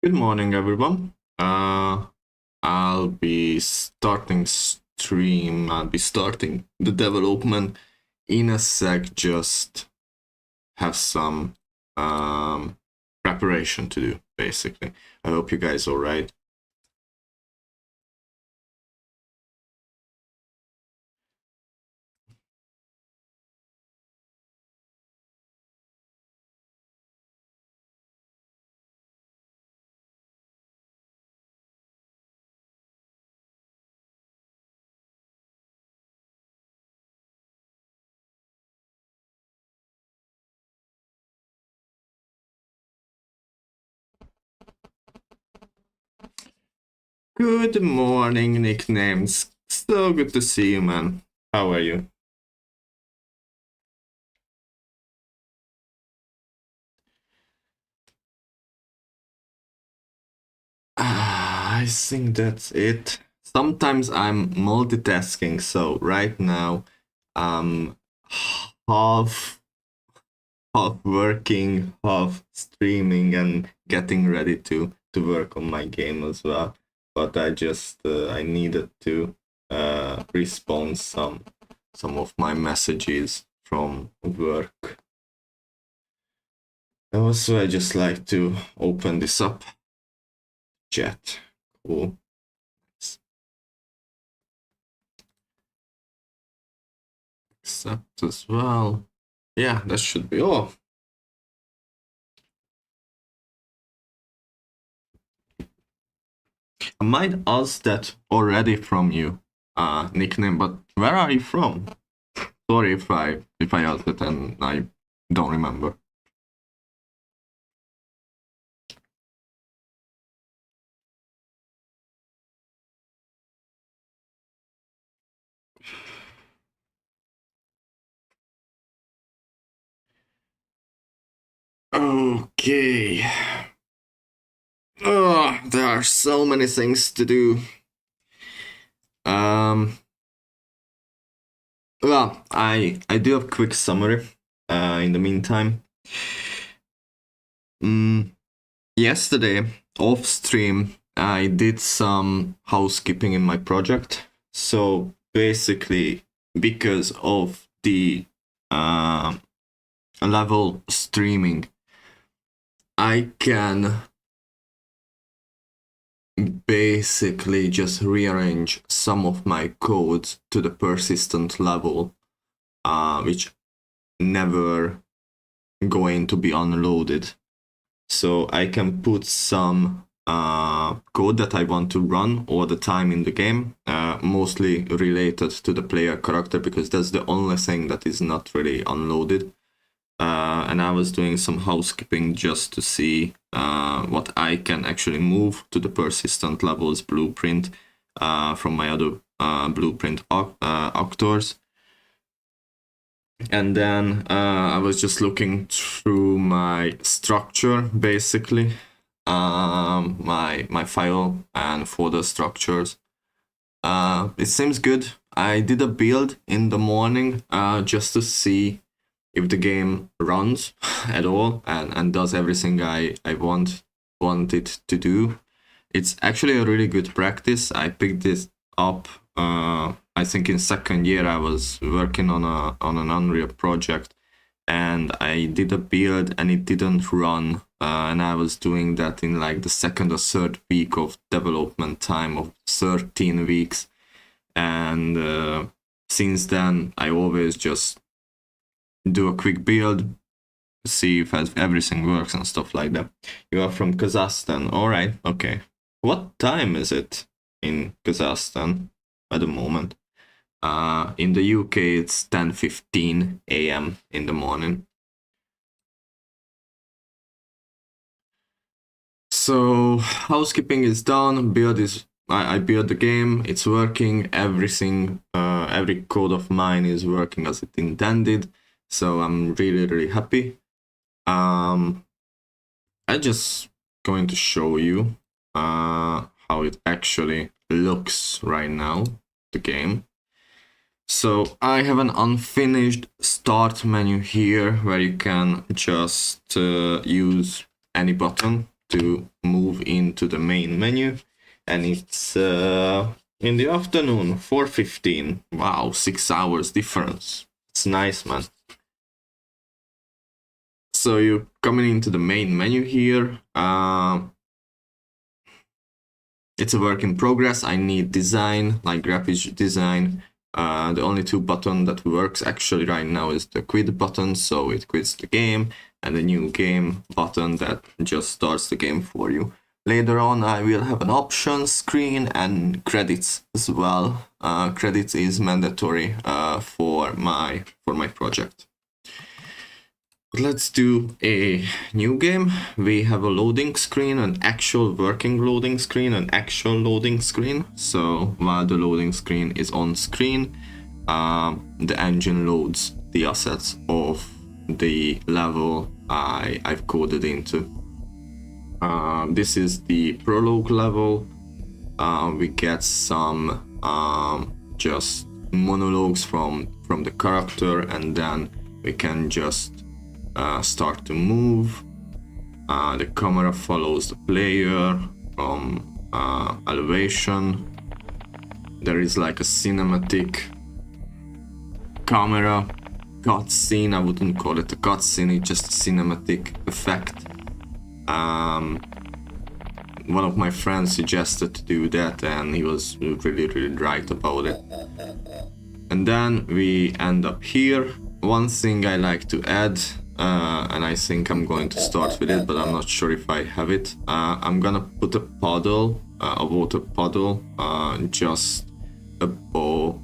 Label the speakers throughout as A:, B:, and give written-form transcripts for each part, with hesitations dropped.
A: Good morning, everyone. I'll be starting stream. I'll be starting the development in a sec. Just have some preparation to do, basically. I hope you guys all right. Good morning, nicknames. So good to see you, man. How are you? I think that's it. Sometimes I'm multitasking, so right now I'm half working, half streaming, and getting ready to work on my game as well. But I needed to respond some of my messages from work. Also, I just like to open this up. Chat. Cool. Accept as well. Yeah, that should be all. I might ask that already from you, nickname, but where are you from? Sorry if I asked it and I don't remember. Okay. Oh, there are so many things to do. Well, I do a quick summary. In the meantime, yesterday off stream, I did some housekeeping in my project. So basically, because of the level streaming, I can basically just rearrange some of my codes to the persistent level, which never going to be unloaded. So I can put some code that I want to run all the time in the game, mostly related to the player character, because that's the only thing that is not really unloaded. And I was doing some housekeeping just to see what I can actually move to the persistent levels blueprint from my other blueprint actors. And then I was just looking through my structure, basically, my file and folder structures. It seems good. I did a build in the morning just to see if the game runs at all and does everything I want it to do. It's actually a really good practice. I picked this up I think in second year I was working on an Unreal project, and I did a build and it didn't run, and I was doing that in like the second or third week of development time of 13 weeks, and since then I always just do a quick build, see if everything works and stuff like that. You are from Kazakhstan, all right? Okay. What time is it in Kazakhstan at the moment? In the UK, it's 10:15 a.m. in the morning. So housekeeping is done. I built the game. It's working. Everything, every code of mine is working as it intended. So I'm really happy. I just going to show you how it actually looks right now, the game. So I have an unfinished start menu here where you can just use any button to move into the main menu, and it's in the afternoon, 4:15. Wow, 6 hours difference. It's nice, man. So you're coming into the main menu here. It's a work in progress. I need design, like graphic design. The only two button that works actually right now is the quit button, so it quits the game, and the new game button that just starts the game for you. Later on, I will have an options screen and credits as well. Credits is mandatory for my project. Let's do a new game. We have a loading screen, an actual working loading screen, an actual loading screen. So while the loading screen is on screen, the engine loads the assets of the level I've coded into. This is the prologue level. We get some just monologues from the character, and then we can just start to move. The camera follows the player from elevation. There is like a cinematic camera cutscene. I wouldn't call it a cutscene, it's just a cinematic effect. One of my friends suggested to do that, and he was really right about it. And then we end up here. One thing I like to add, and I think I'm going to start with it, but I'm not sure if I have it. I'm gonna put a puddle, a water puddle, just below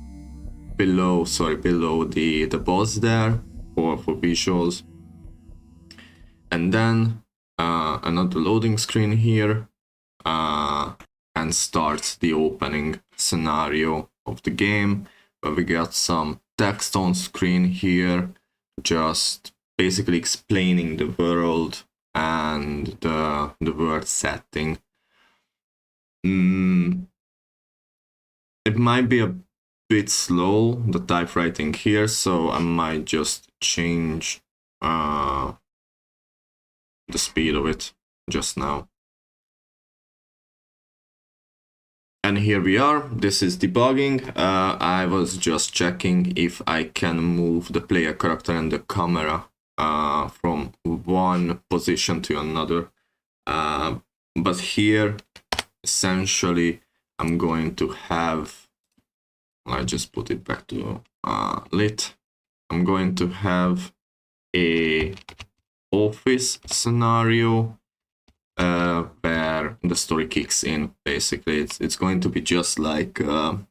A: the boss there for visuals. And then another loading screen here, and starts the opening scenario of the game, where we got some text on screen here, just basically explaining the world and the world setting. It might be a bit slow, the typewriting here, so I might just change the speed of it just now. And here we are. This is debugging. I was just checking if I can move the player character and the camera from one position to another. But here, essentially, I'm going to have, I just put it back to lit. I'm going to have a office scenario where the story kicks in. Basically, it's going to be just like cutscene,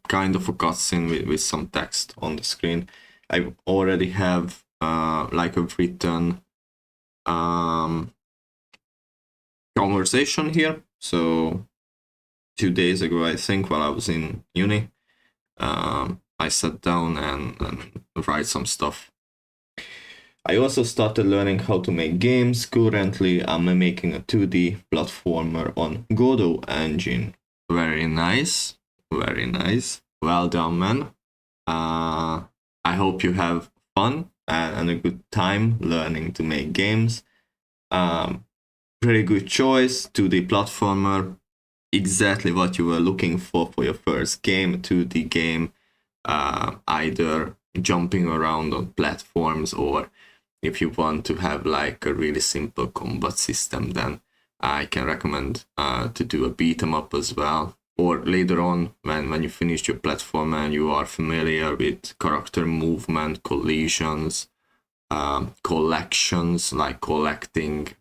A: kind of a cutscene with some text on the screen. I already have like a written conversation here. So 2 days ago, I think, while I was in uni, I sat down and write some stuff. I also started learning how to make games. Currently, I'm making a 2D platformer on Godot engine. Very nice, very nice. Well done, man. I hope you have fun and a good time learning to make games. Pretty good choice, 2D platformer. Exactly what you were looking for your first game, 2D game. Either jumping around on platforms, or if you want to have like a really simple combat system, then I can recommend to do a beat 'em up as well. Or later on, when you finish your platform and you are familiar with character movement, collisions, collections, like collecting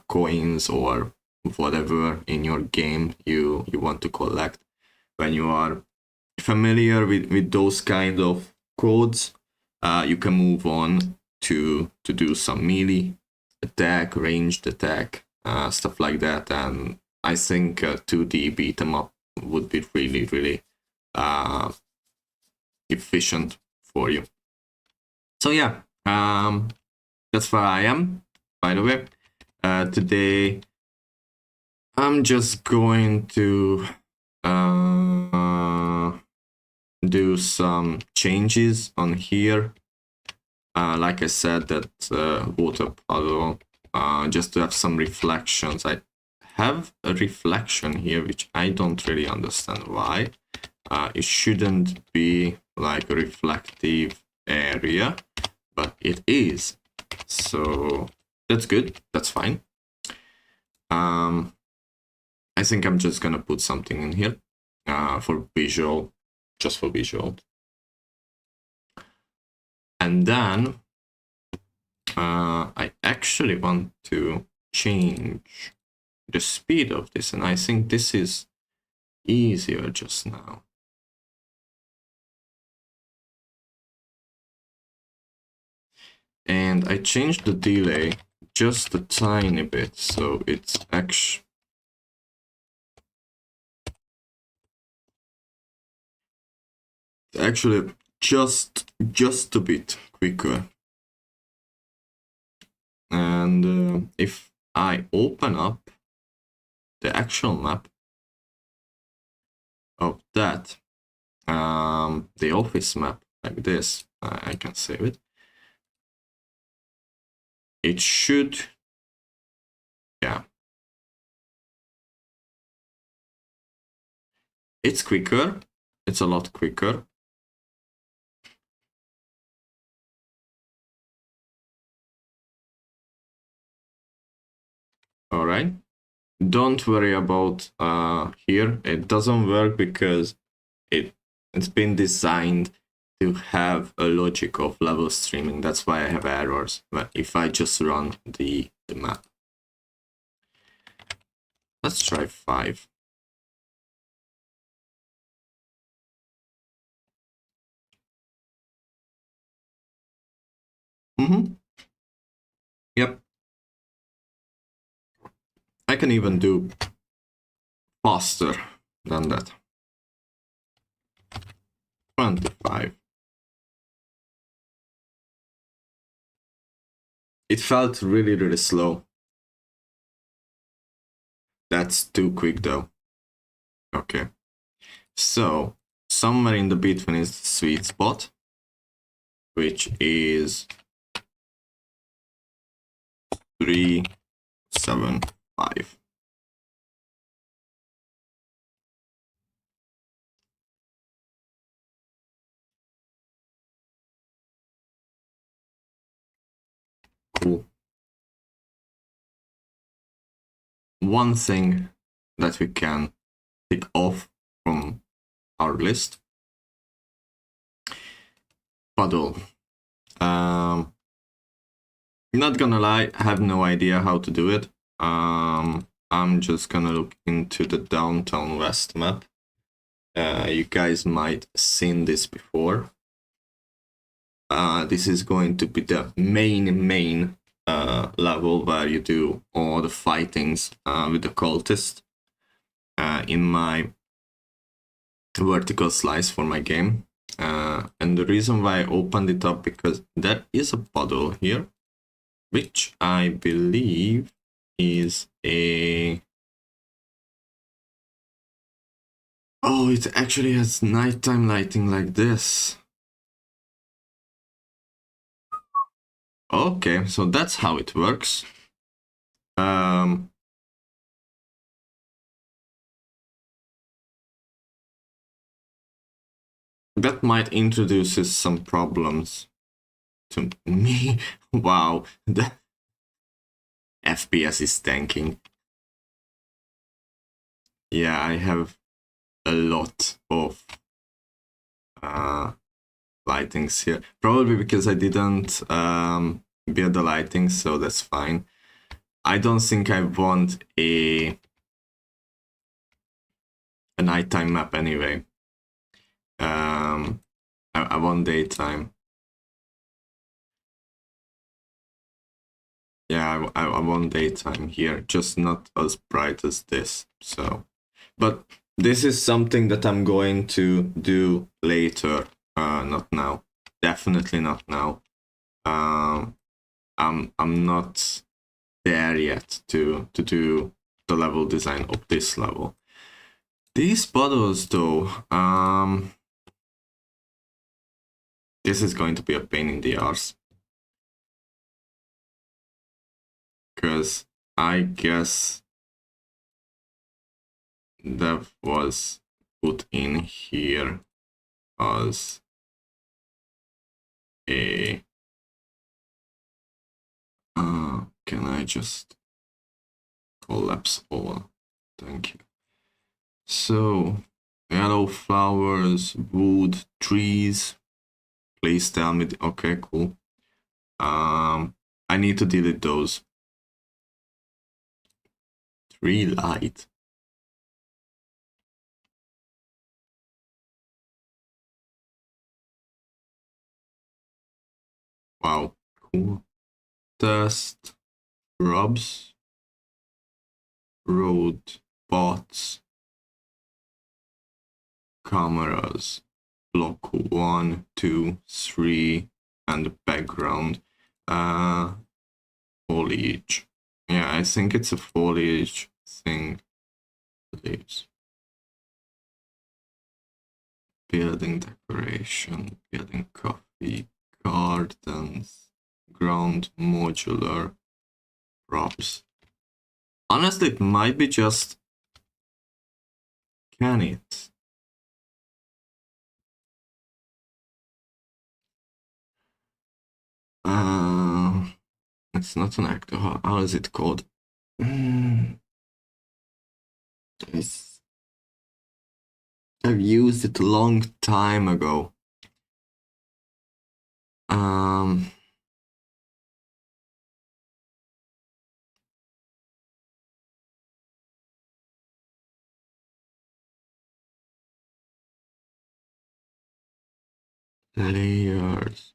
A: coins or whatever in your game you want to collect. When you are familiar with those kind of codes, you can move on to do some melee attack, ranged attack, stuff like that. And I think 2D beat 'em up would be really efficient for you. So yeah, that's where I am, by the way. Today I'm just going to do some changes on here. Like I said, that water puddle, just to have some reflections. I have a reflection here, which I don't really understand why. It shouldn't be like a reflective area, but it is. So that's good. That's fine. I think I'm just gonna put something in here for visual, just for visual. And then I actually want to change the speed of this, and I think this is easier just now. And I changed the delay just a tiny bit, so it's actually just a bit quicker. And if I open up the actual map of that, the office map like this, I can save it. It should, yeah. It's quicker. It's a lot quicker. All right. Don't worry about here. It doesn't work because it's been designed to have a logic of level streaming. That's why I have errors. But if I just run the map, let's try 5. Yep. I can even do faster than that. 25. It felt really, really slow. That's too quick though. Okay. So somewhere in the between is the sweet spot, which is 375. Cool. One thing that we can tick off from our list. Puddle. Not gonna lie, I have no idea how to do it. I'm just gonna look into the Downtown West map. You guys might have seen this before. This is going to be the main level where you do all the fightings with the cultist in my vertical slice for my game. And the reason why I opened it up because there is a puddle here, which I believe is a... Oh, it actually has nighttime lighting like this. Okay, so that's how it works. That might introduce some problems to me. Wow, the FPS is tanking. Yeah, I have a lot of lightings here. Probably because I didn't build the lighting, so that's fine. I don't think I want a nighttime map anyway. I want daytime. Yeah, I want daytime here, just not as bright as this. So, but this is something that I'm going to do later. Not now. Definitely not now. I'm not there yet to do the level design of this level. These puddles though, this is going to be a pain in the arse. because I guess that was put in here as a can I just collapse all? Thank you. So yellow flowers, wood, trees. Please tell me. Okay, cool. I need to delete those. Tree light. Wow, cool. Dust, shrubs, road, pots, cameras, block 1, 2, 3, and the background. Foliage. Yeah, I think it's a foliage thing. Leaves. Building decoration, building coffee, gardens, ground modular, props. Honestly, it might be just can it? It's not an actor. How is it called? I've used it a long time ago. Layers.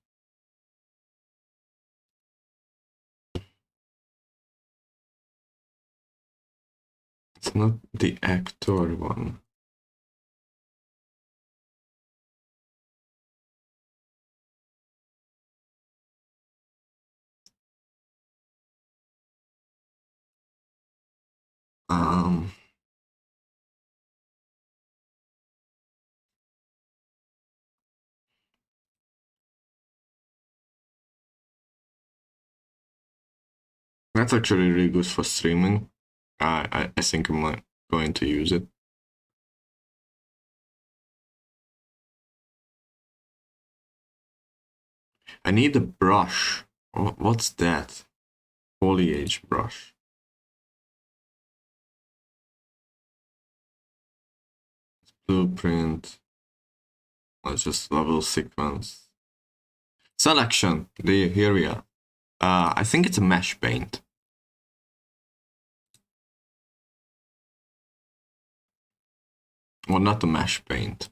A: It's not the actor one. That's actually really good for streaming. I think I'm going to use it. I need a brush. What's that? Foliage brush. Blueprint. Let's just level sequence. Selection. Here we are. I think it's a mesh paint. Well, not a mesh paint.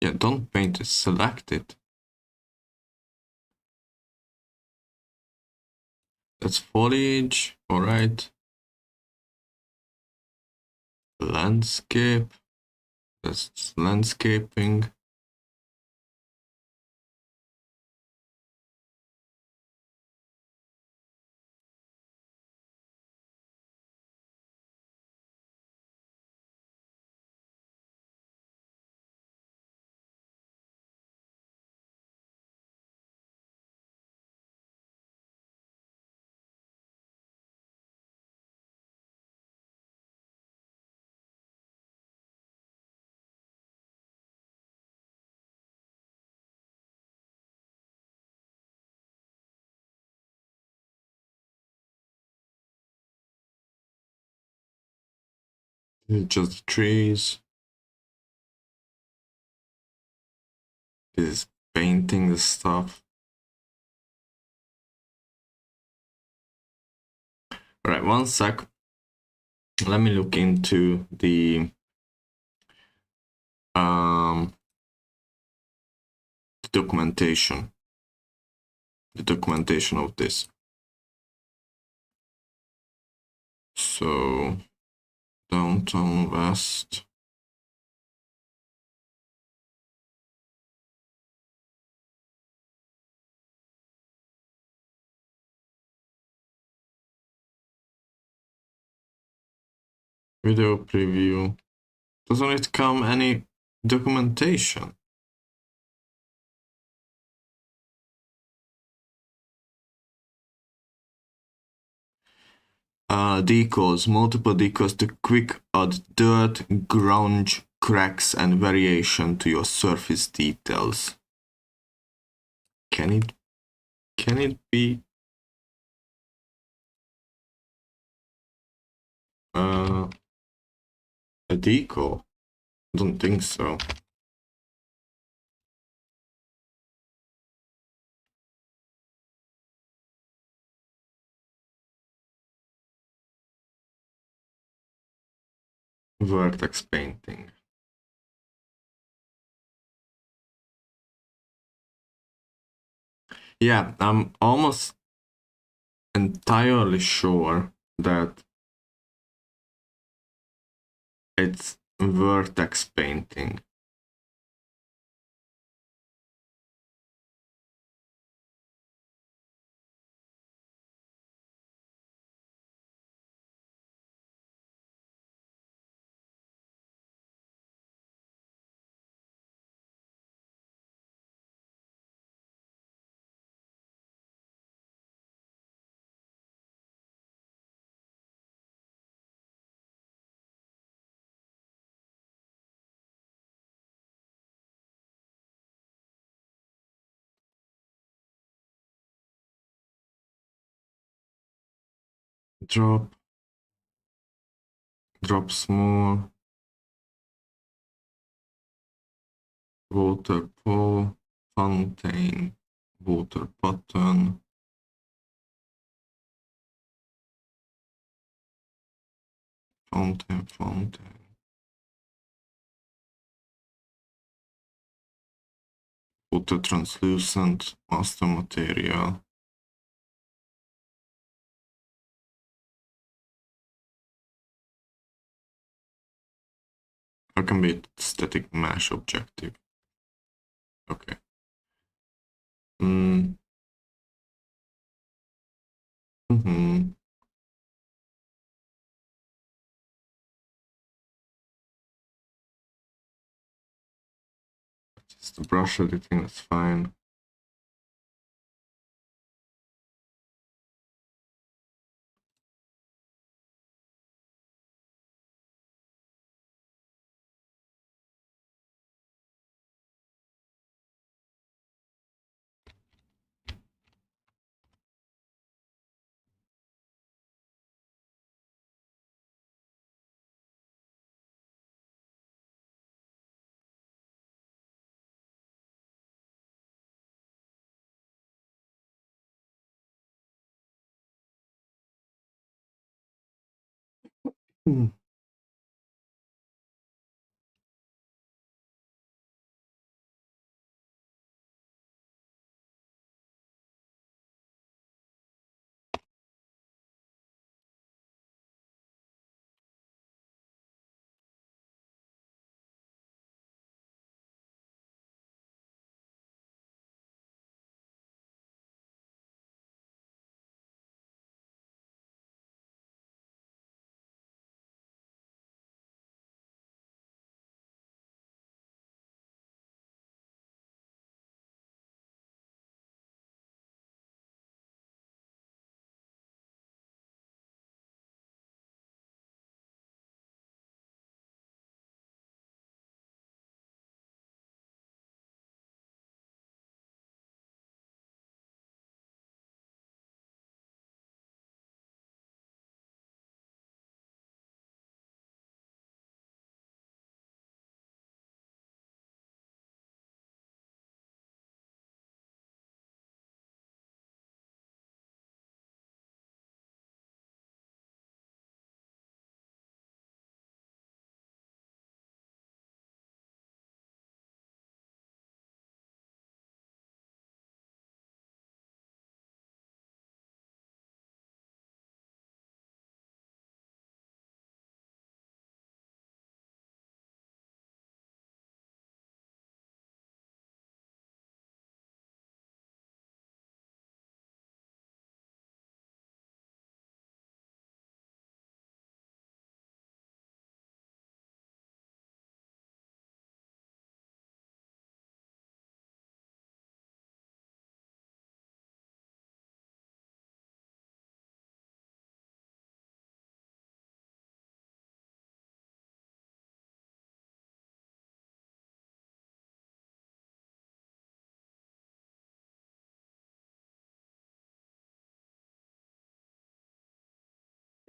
A: Yeah, don't paint it, select it. That's foliage, alright. Landscape. That's landscaping. Just trees. This is painting the stuff. Alright, one sec. Let me look into the documentation. The documentation of this. So downtown west. Video preview. Doesn't it come any documentation? Decals, multiple decals to quick add dirt, grunge, cracks, and variation to your surface details. Can it be a decal? I don't think so. Vertex painting. Yeah, I'm almost entirely sure that it's vertex painting. Drop small, water pool, fountain, water button, fountain, water translucent, master material. How can be static mesh objective? Okay. Mm. Mm-hmm. Just the brush editing, that's fine. Mm.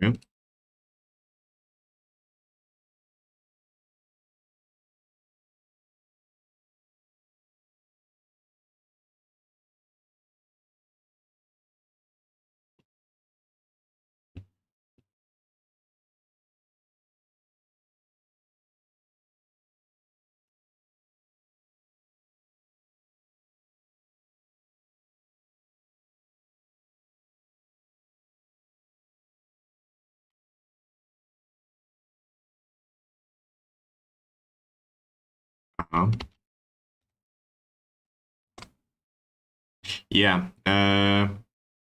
A: Okay. Uh-huh. Yeah.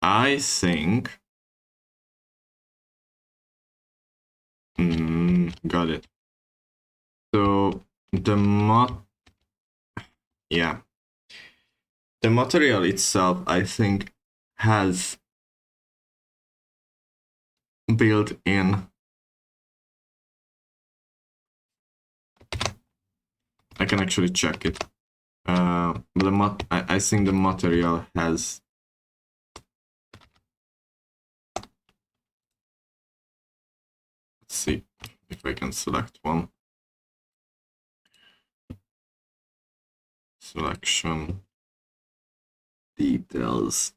A: I think. Got it. So yeah, the material itself, I think, has built-in. I can actually check it. I think the material has. Let's see if I can select one. Selection. Details.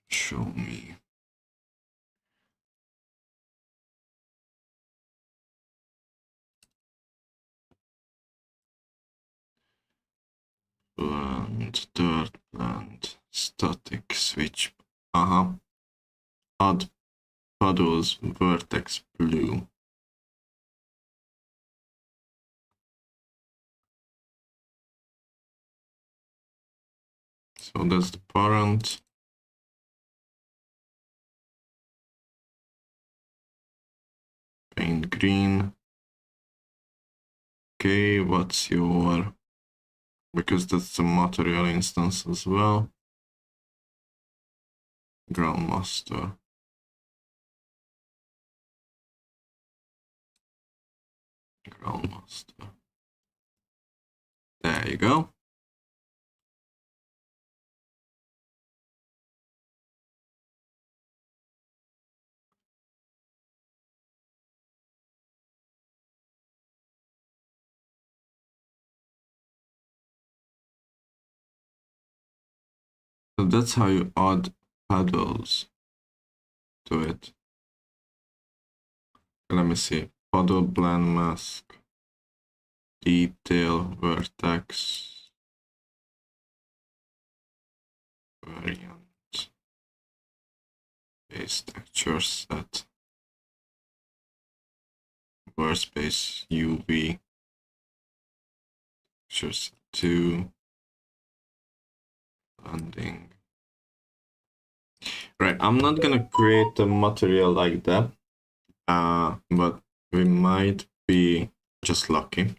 A: Show me. Plant, dirt plant, static switch. Add puddles, vertex blue. So that's the parent. Paint green. Okay, what's your... Because that's the material instance as well. Groundmaster. Groundmaster. There you go. So that's how you add puddles to it. Let me see. Puddle blend mask. Detail vertex. Variant. Base texture set. Workspace UV. Texture set 2. Blending. Right, I'm not gonna create a material like that. But we might be just lucky.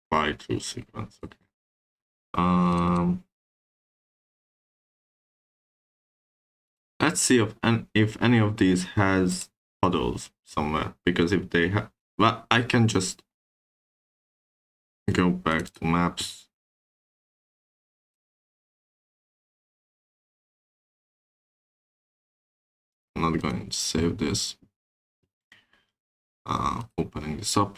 A: By true sequence, okay. Let's see if any of these has puddles somewhere, because if they have, well, I can just go back to maps. I'm not going to save this. Opening this up.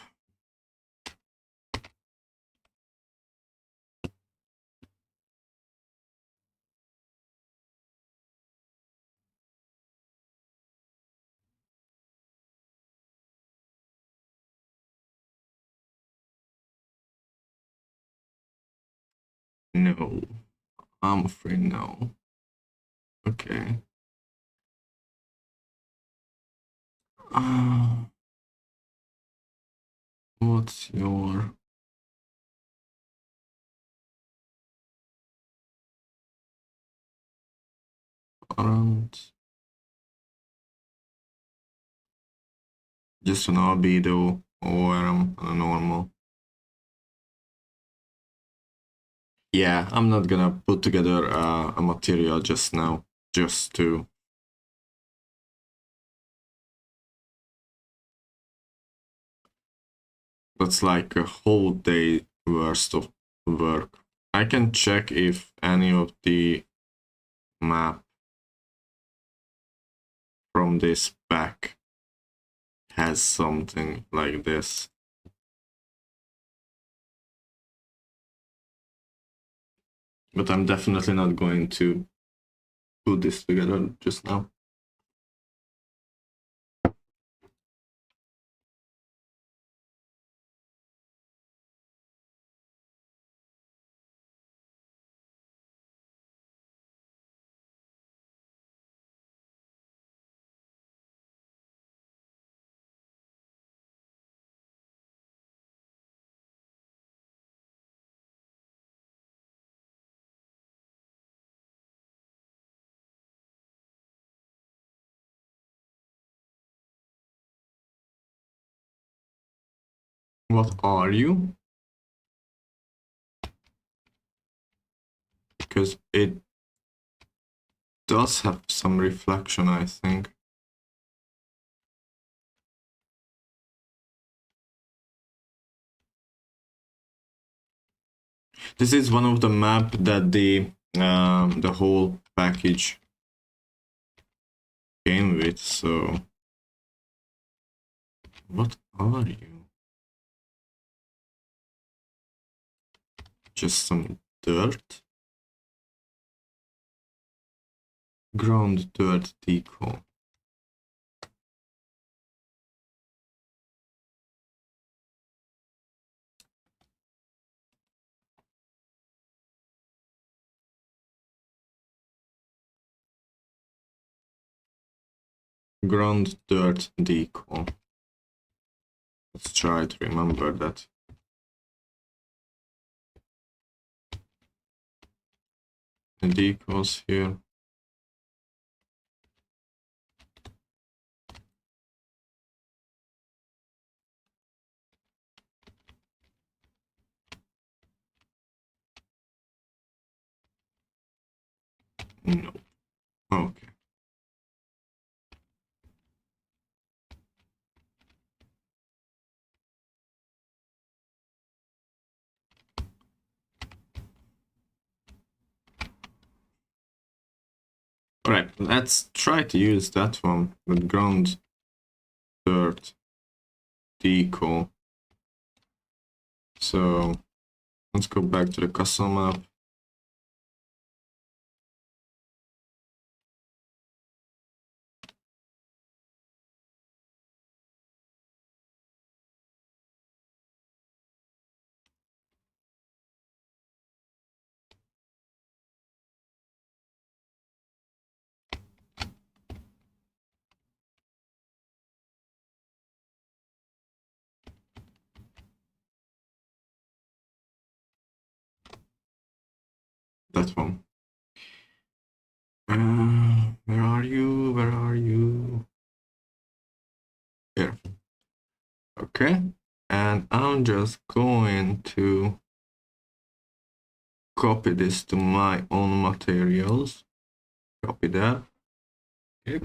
A: No, I'm afraid no. Okay. What's your... current? Just an albedo or a normal. Yeah, I'm not gonna put together a material just now, just to... That's like a whole day worth of work. I can check if any of the map from this pack has something like this. But I'm definitely not going to put this together just now. What are you? Because it does have some reflection, I think. This is one of the map that the whole package came with. So, what are you? Just some dirt. Ground dirt deco. Ground dirt deco. Let's try to remember that. The decals here. No. Okay. Alright, let's try to use that one. The ground dirt deco. So let's go back to the castle map. That one. Where are you? Where are you? Here. Okay. And I'm just going to copy this to my own materials. Copy that. Okay.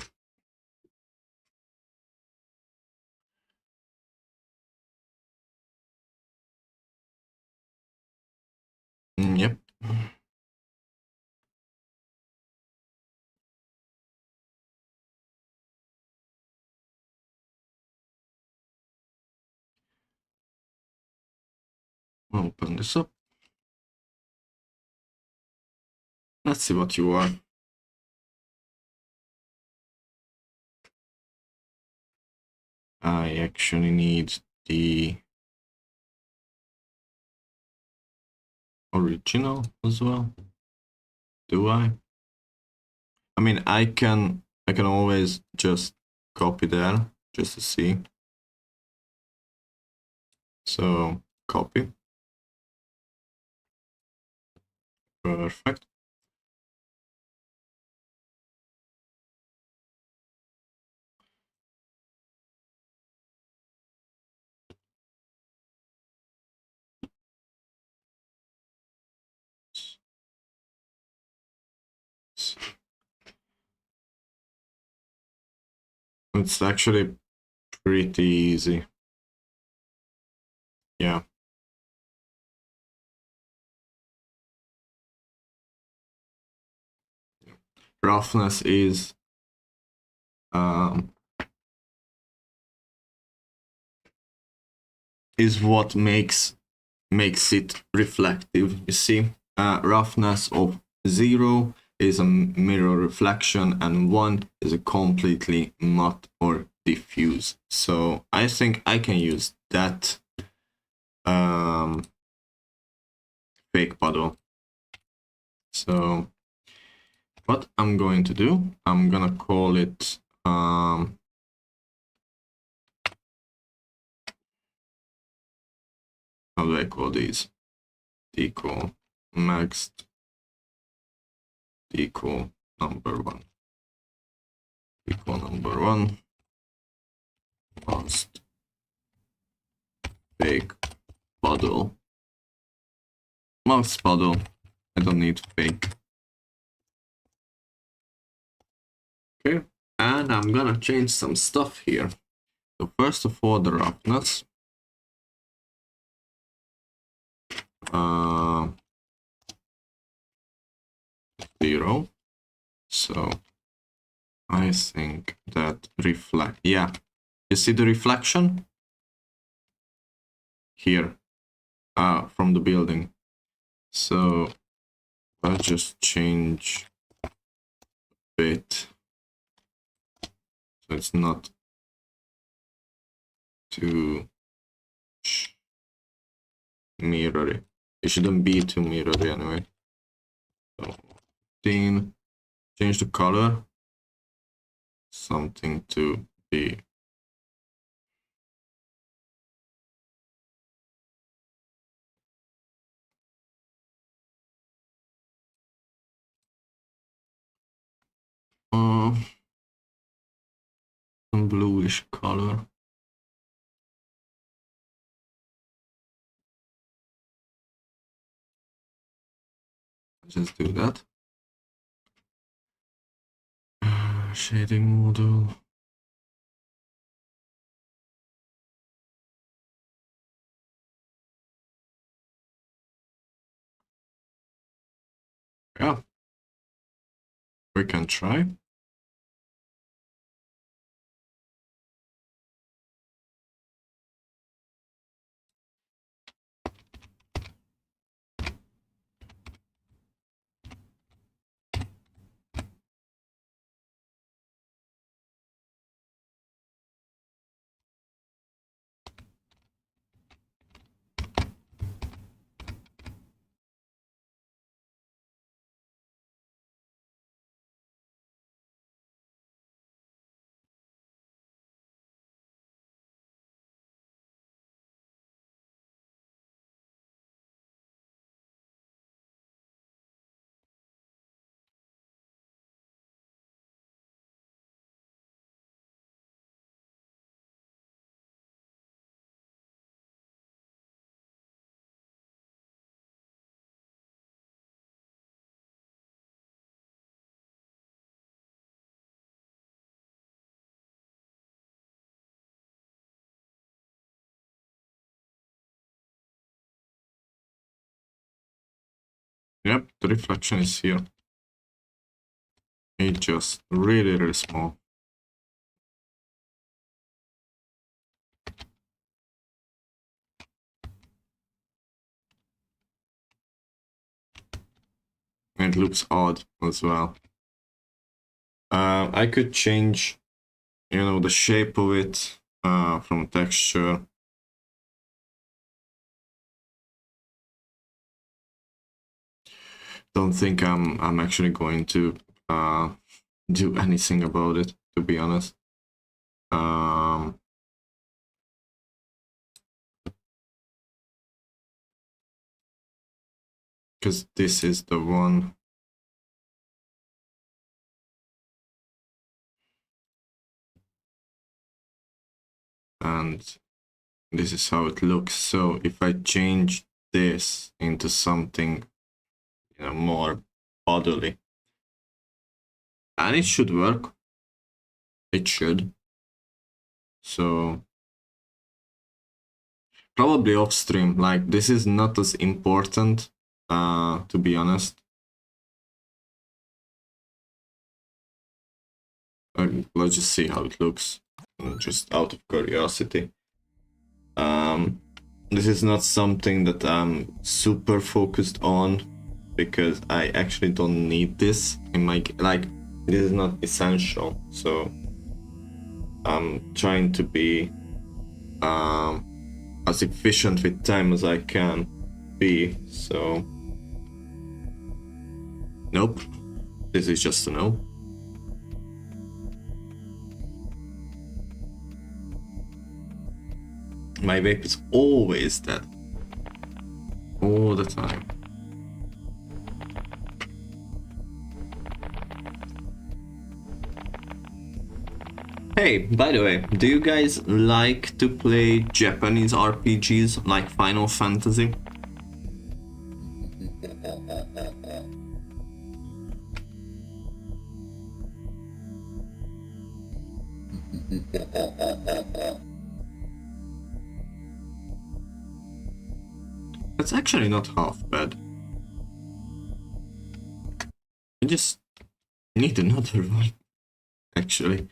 A: Yep. Open this up. Let's see what you are. I actually need the original as well. Do I? I mean, I can always just copy there just to see. So copy. Perfect. It's actually pretty easy. Yeah. Roughness is what makes it reflective. You see, roughness of 0 is a mirror reflection, and 1 is a completely matte or diffuse. So I think I can use that fake puddle. So what I'm going to do, I'm gonna call it how do I call these? Decal max, decal number 1. Decal number 1 must fake puddle. Mouse puddle. I don't need fake. Okay, and I'm gonna change some stuff here. So first of all, the roughness. 0. So I think that reflect. Yeah, you see the reflection here from the building. So I'll just change a bit so it's not too mirrory. It shouldn't be too mirrory anyway. So change the color, something to be some bluish color. Just do that. Shading model. Yeah, we can try. Yep, the reflection is here. It's just really, really small. And it looks odd as well. I could change, you know, the shape of it from texture. Don't think I'm actually going to do anything about it, to be honest. Because this is the one. And this is how it looks. So if I change this into something, you know, more bodily, and it should work. It should. So Probably off stream. Like, this is not as important, to be honest. Let's just see how it looks, just out of curiosity. This is not something that I'm super focused on, because I actually don't need this in my, like, this is not essential, so I'm trying to be as efficient with time as I can be, so nope, this is just a no. My vape is always dead. All the time. Hey, by the way, do you guys like to play Japanese RPGs like Final Fantasy? That's actually not half bad. I just need another one, actually.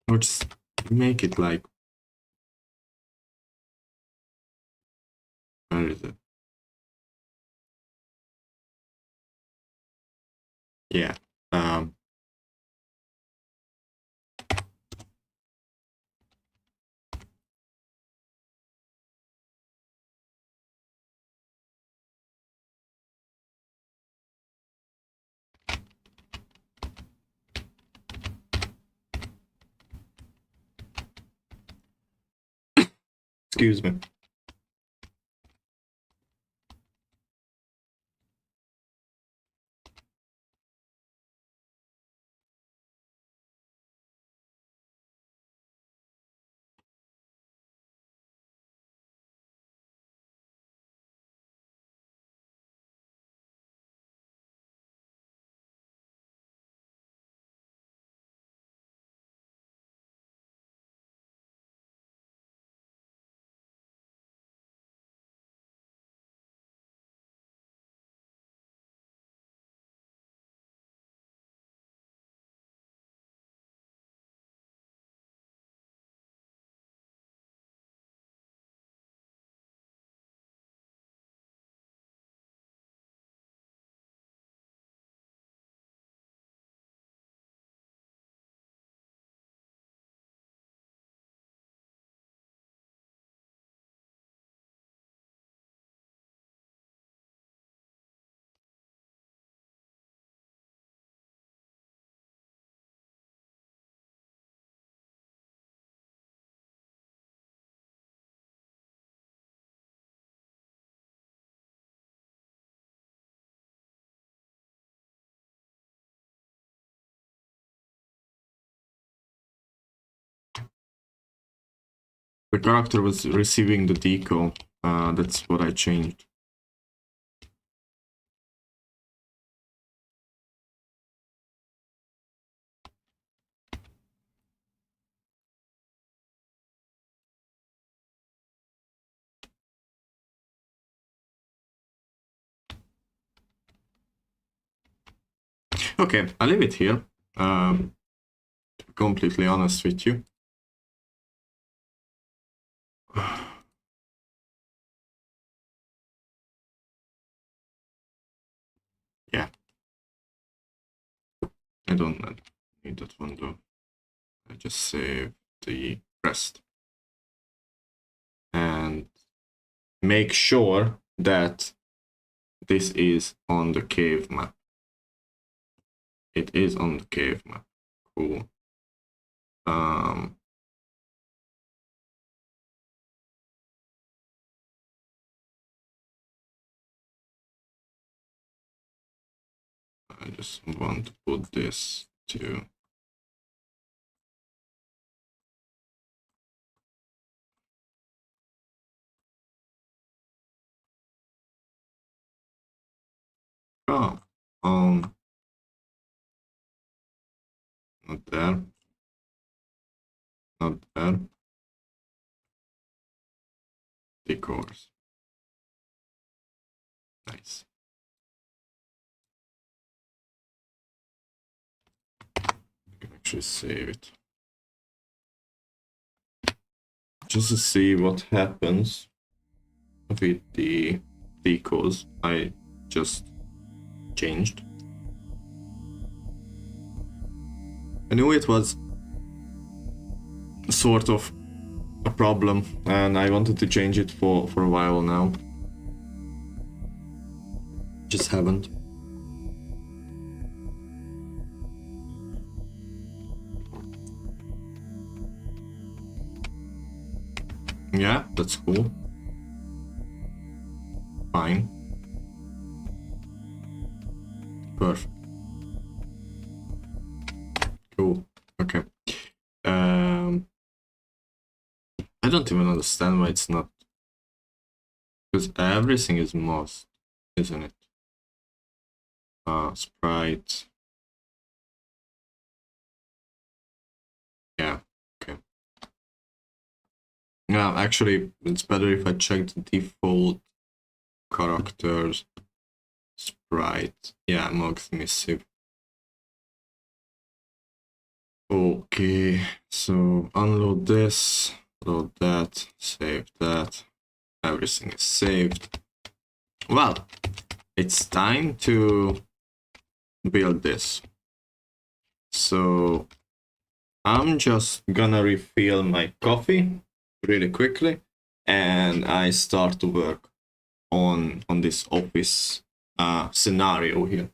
A: Or just make it like, where is it? Yeah. Excuse me. The character was receiving the deco. That's what I changed. Okay, I'll leave it here. To be completely honest with you. Yeah. I don't need that one though. I just save the rest. And make sure that this is on the cave map. It is on the cave map. Cool. I just want to put this to oh, not there, not there. Decors. Nice. I can actually save it. Just to see what happens with the decors I just changed. I knew it was sort of a problem and I wanted to change it for a while now. Just haven't. Yeah, that's cool. Fine. Perfect. Cool. Okay. I don't even understand why it's not. Because everything is mossed, isn't it? Sprite. Yeah, okay. Yeah, actually, it's better if I check the default characters. Sprite. Yeah, more missive. Okay, so unload this, load that, save that. Everything is saved. Well, it's time to build this. So I'm just gonna refill my coffee really quickly and I start to work on this office scenario here.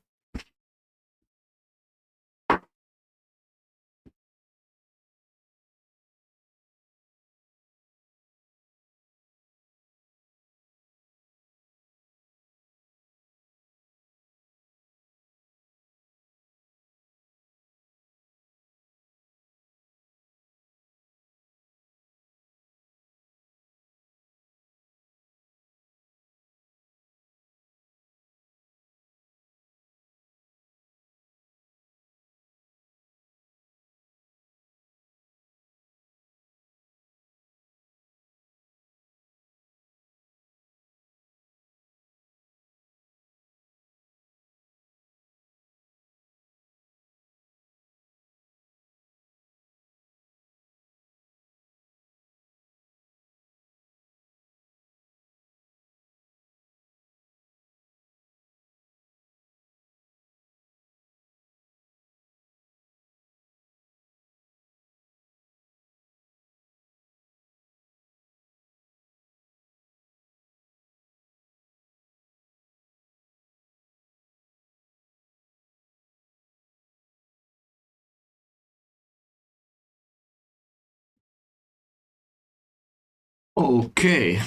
A: Okay,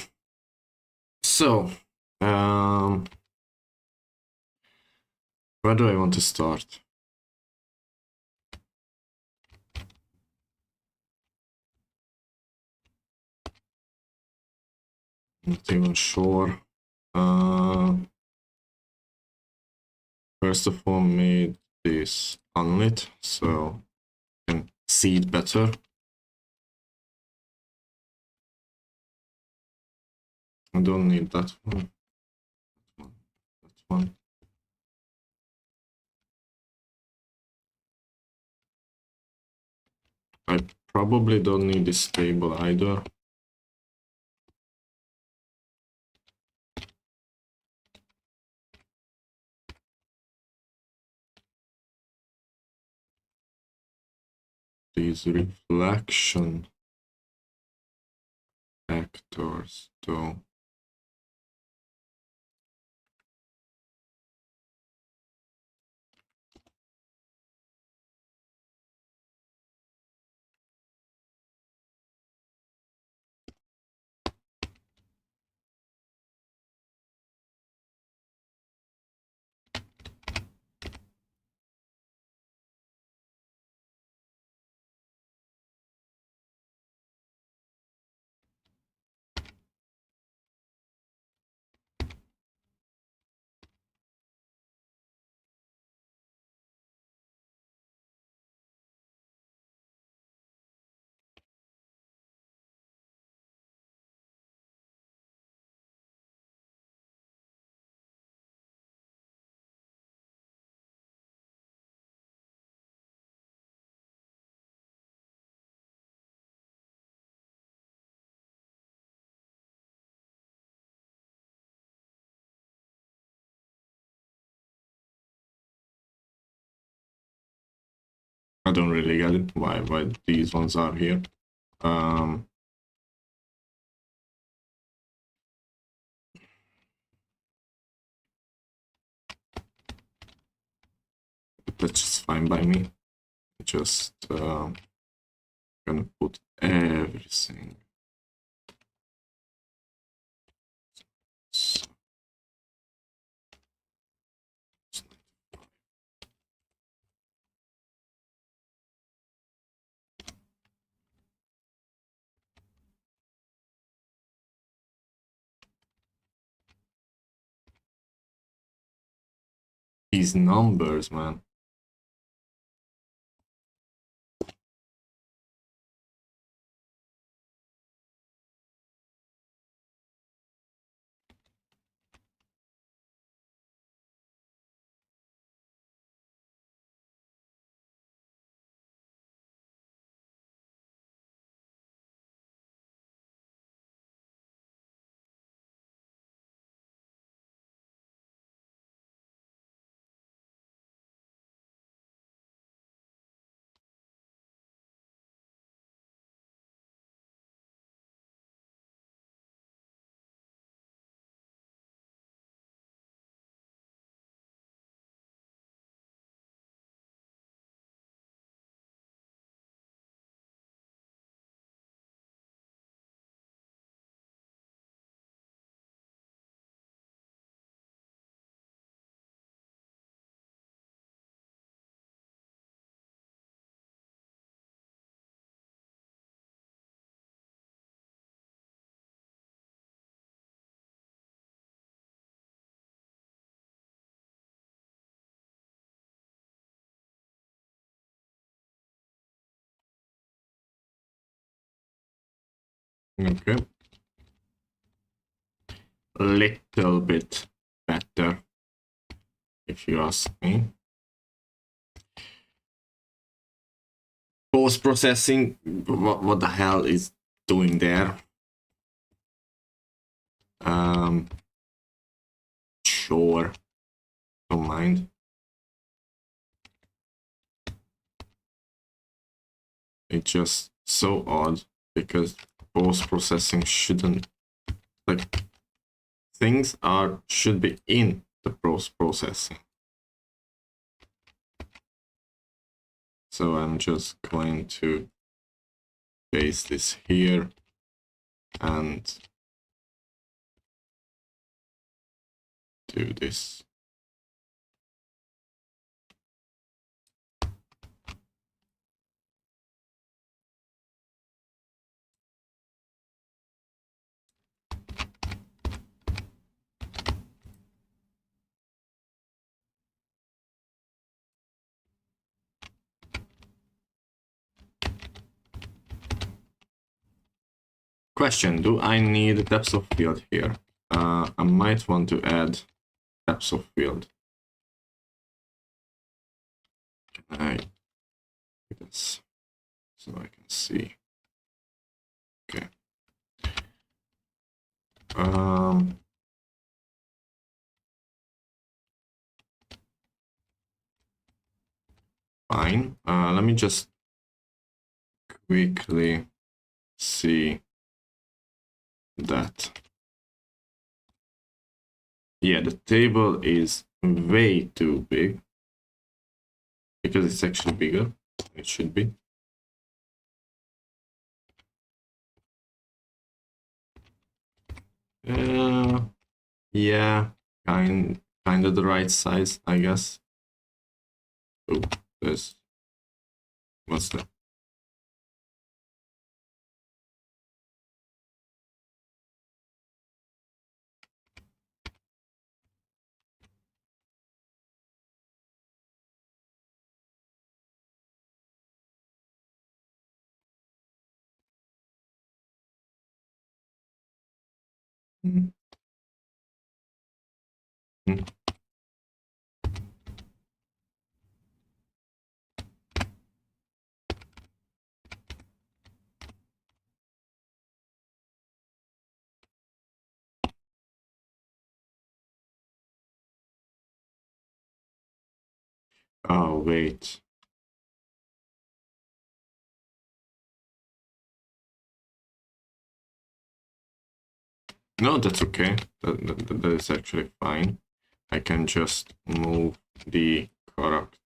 A: so where do I want to start? Not even sure. First of all, made this unlit so I can see it better. I don't need that one. That one. I probably don't need this table either. These reflection factors though. I don't really get it why these ones are here. That's just fine by me. Just gonna put everything. So, these numbers, man. Okay. A little bit better, if you ask me. Post-processing, what the hell is doing there? Sure, don't mind. It's just so odd because post-processing shouldn't, like, things should be in the post-processing. So I'm just going to paste this here and do this. Question, do I need depth of field here? I might want to add depth of field. Can I do this so I can see? Okay. Fine. Let me just quickly see that. Yeah, the table is way too big because it's actually bigger. It should be. Yeah, kind of the right size, I guess. Oh, what's that? Mm. Mm. Oh, wait. No, that's okay. That is actually fine. I can just move the character.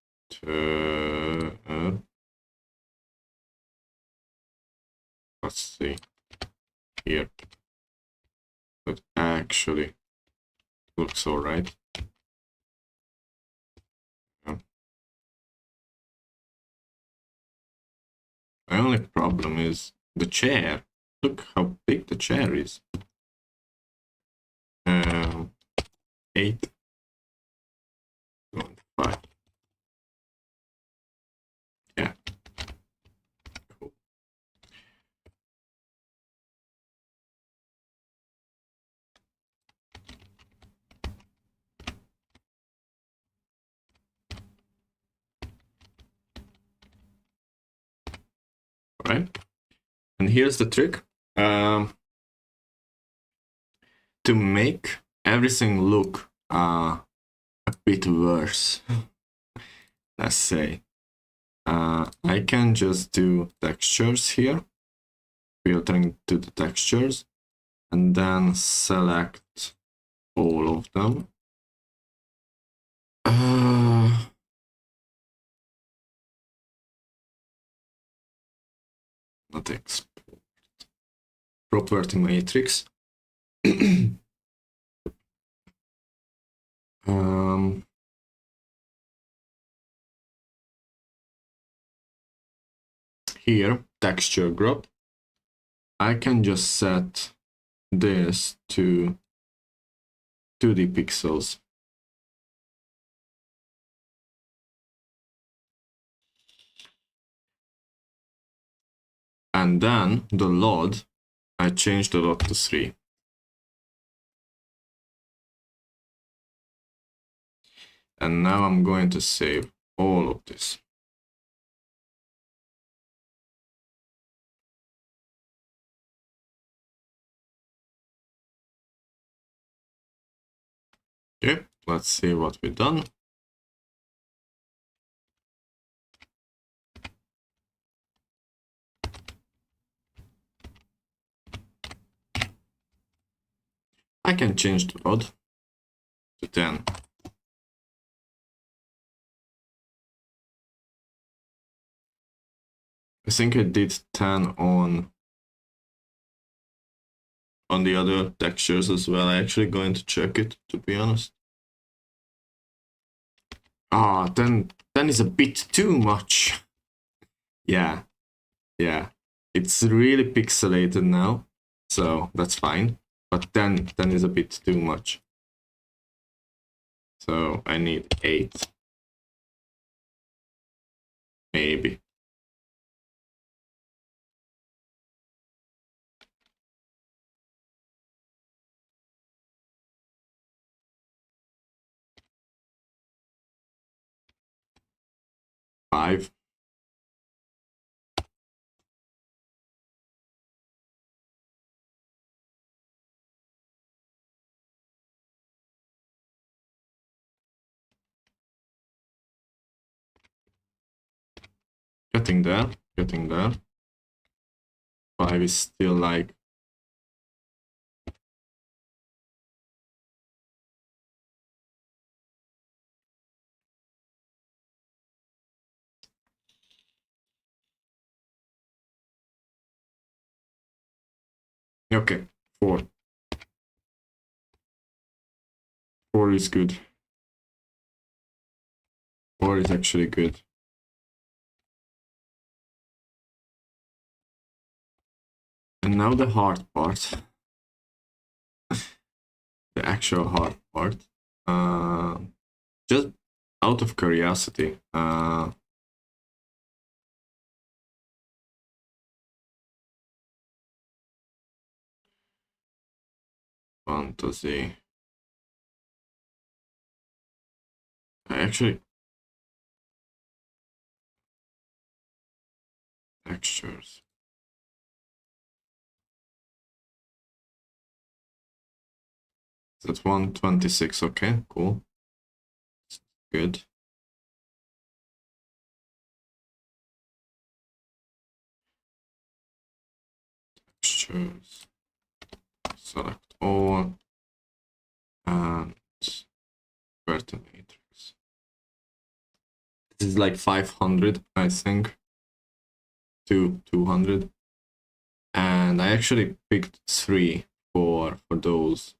A: Let's see here. That actually looks all right. Yeah. My only problem is the chair. Look how big the chair is. 8. 5. Yeah. Cool. All right. And here's the trick. To make everything look a bit worse, let's say, I can just do textures here, filtering to the textures, and then select all of them. Not export. Property matrix. Here, texture group. I can just set this to 2D pixels. And then the load, I changed the load to 3. And now I'm going to save all of this. Okay, let's see what we've done. I can change the load to 10. I think I did 10 on the other textures as well. I'm actually going to check it, to be honest. Ah, 10 is a bit too much. Yeah. It's really pixelated now, so that's fine. But 10 is a bit too much. So I need 8. Maybe. Five. Getting there. 5 is still like... Okay, 4. 4 is good. 4 is actually good. And now the hard part. The actual hard part. Just out of curiosity. Fantasy. Actually... Textures. That's 126, okay, cool. Good. Textures. Select all and where to matrix. This is like 500, I think, to 200, and I actually picked 3 for those.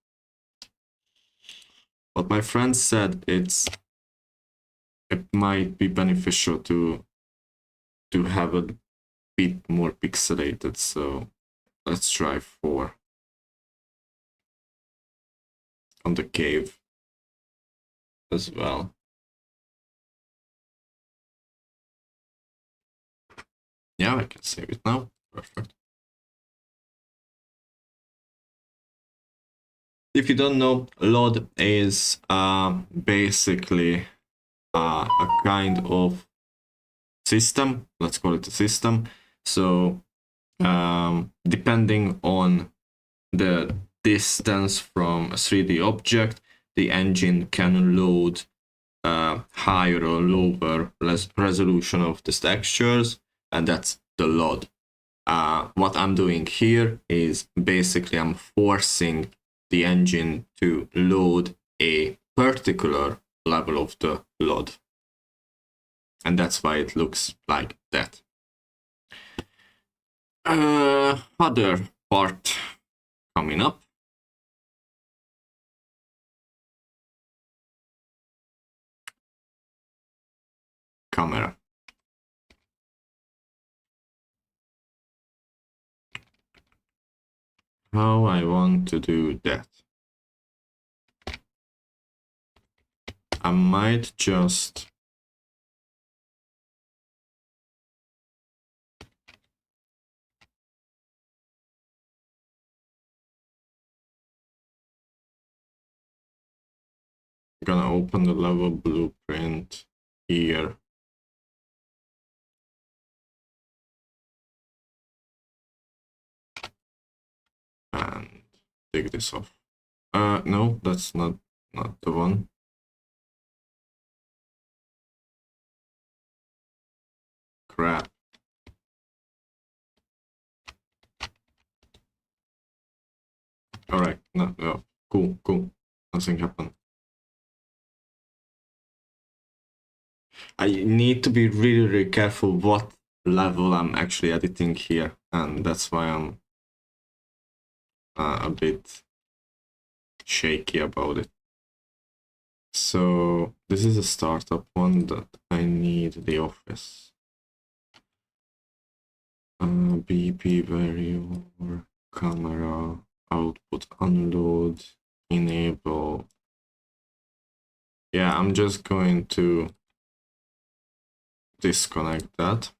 A: But my friend said it might be beneficial to have a bit more pixelated, so let's try 4 on the cave as well. Yeah, I can save it now. Perfect. If you don't know, LOD is basically a kind of system. Let's call it a system. So depending on the distance from a 3D object, the engine can load higher or lower resolution of the textures, and that's the LOD. What I'm doing here is basically I'm forcing the engine to load a particular level of the LOD, and that's why it looks like that. Other part coming up. Camera. How I want to do that. I might just gonna open the level blueprint here. And take this off. No, that's not the one. Crap. Alright, no, cool. Nothing happened. I need to be really careful what level I'm actually editing here, and that's why I'm a bit shaky about it. So this is a startup one that I need the office. BP variable, camera, output unload, enable. Yeah, I'm just going to disconnect that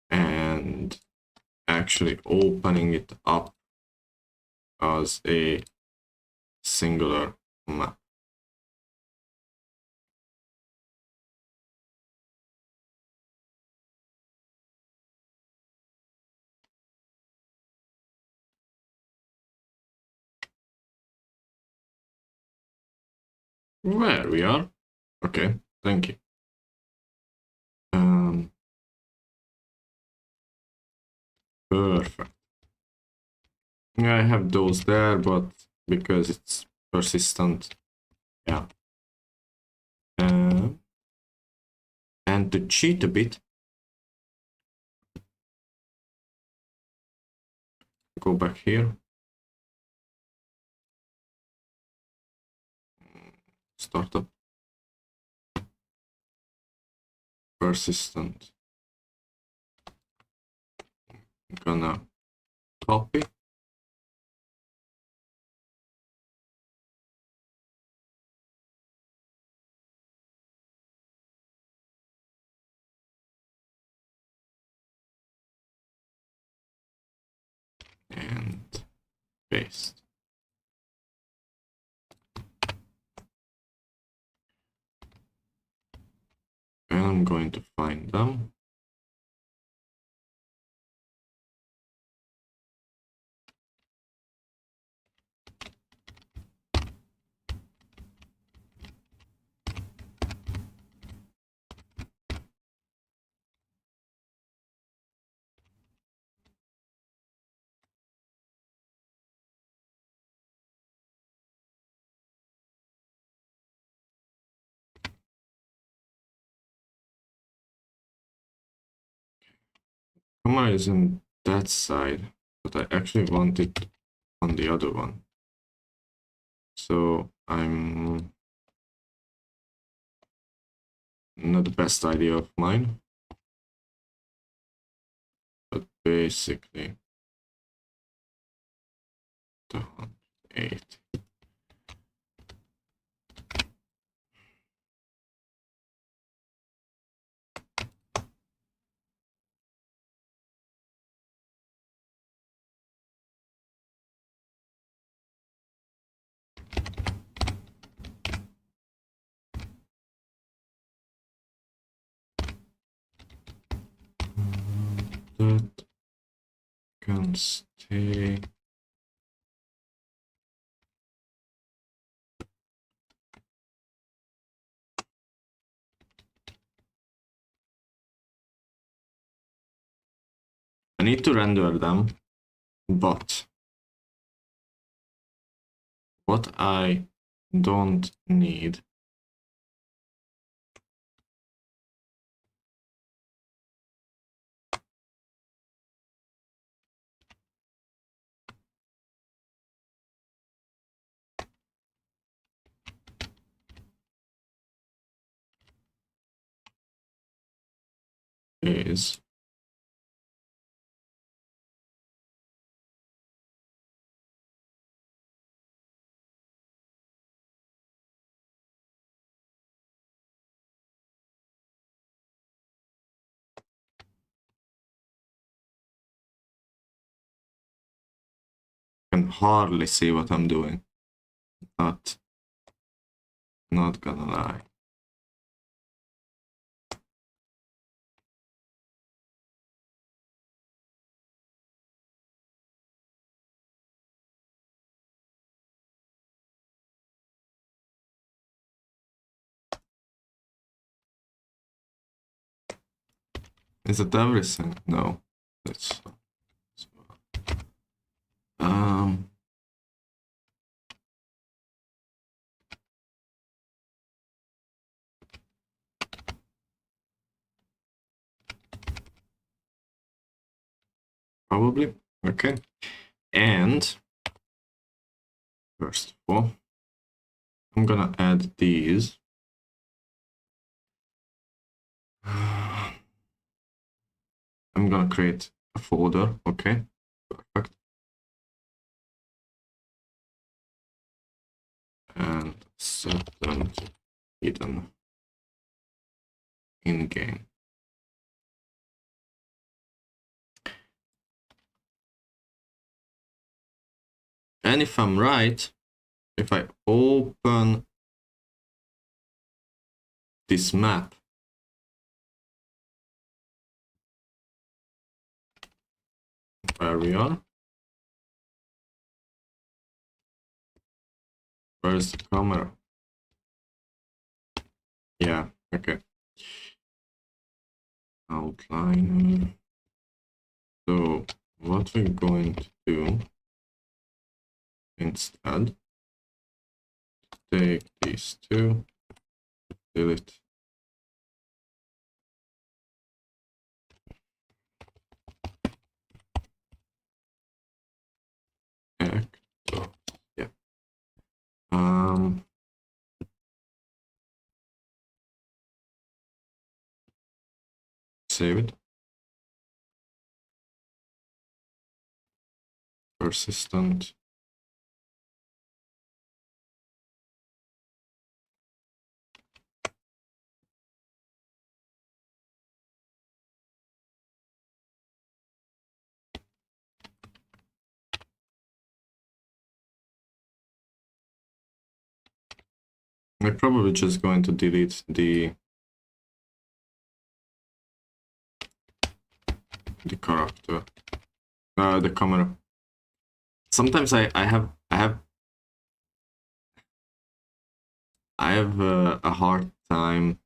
A: and actually opening it up as a singular map. There we are. Okay, thank you. Perfect. Yeah, I have those there, but because it's persistent, yeah. And to cheat a bit, go back here. Startup. Persistent. I'm gonna copy. And paste. And I'm going to find them. camera is on that side, but I actually want it on the other one. So I'm not the best idea of mine, but basically the 8. That can stay. I need to render them, but what I don't need is can hardly see what I'm doing. Not gonna lie. Is it everything? No. That's um probably. Okay. And first of all, I'm gonna add these. I'm gonna create a folder. Okay. Perfect. And set them to hidden in game. And if I'm right, if I open this map, where we are, where's the camera? Yeah, okay. Outline. So what we're going to do instead, take these two, delete. So, yeah. Save it. Persistent. I'm probably just going to delete the character, the camera. Sometimes I have a hard time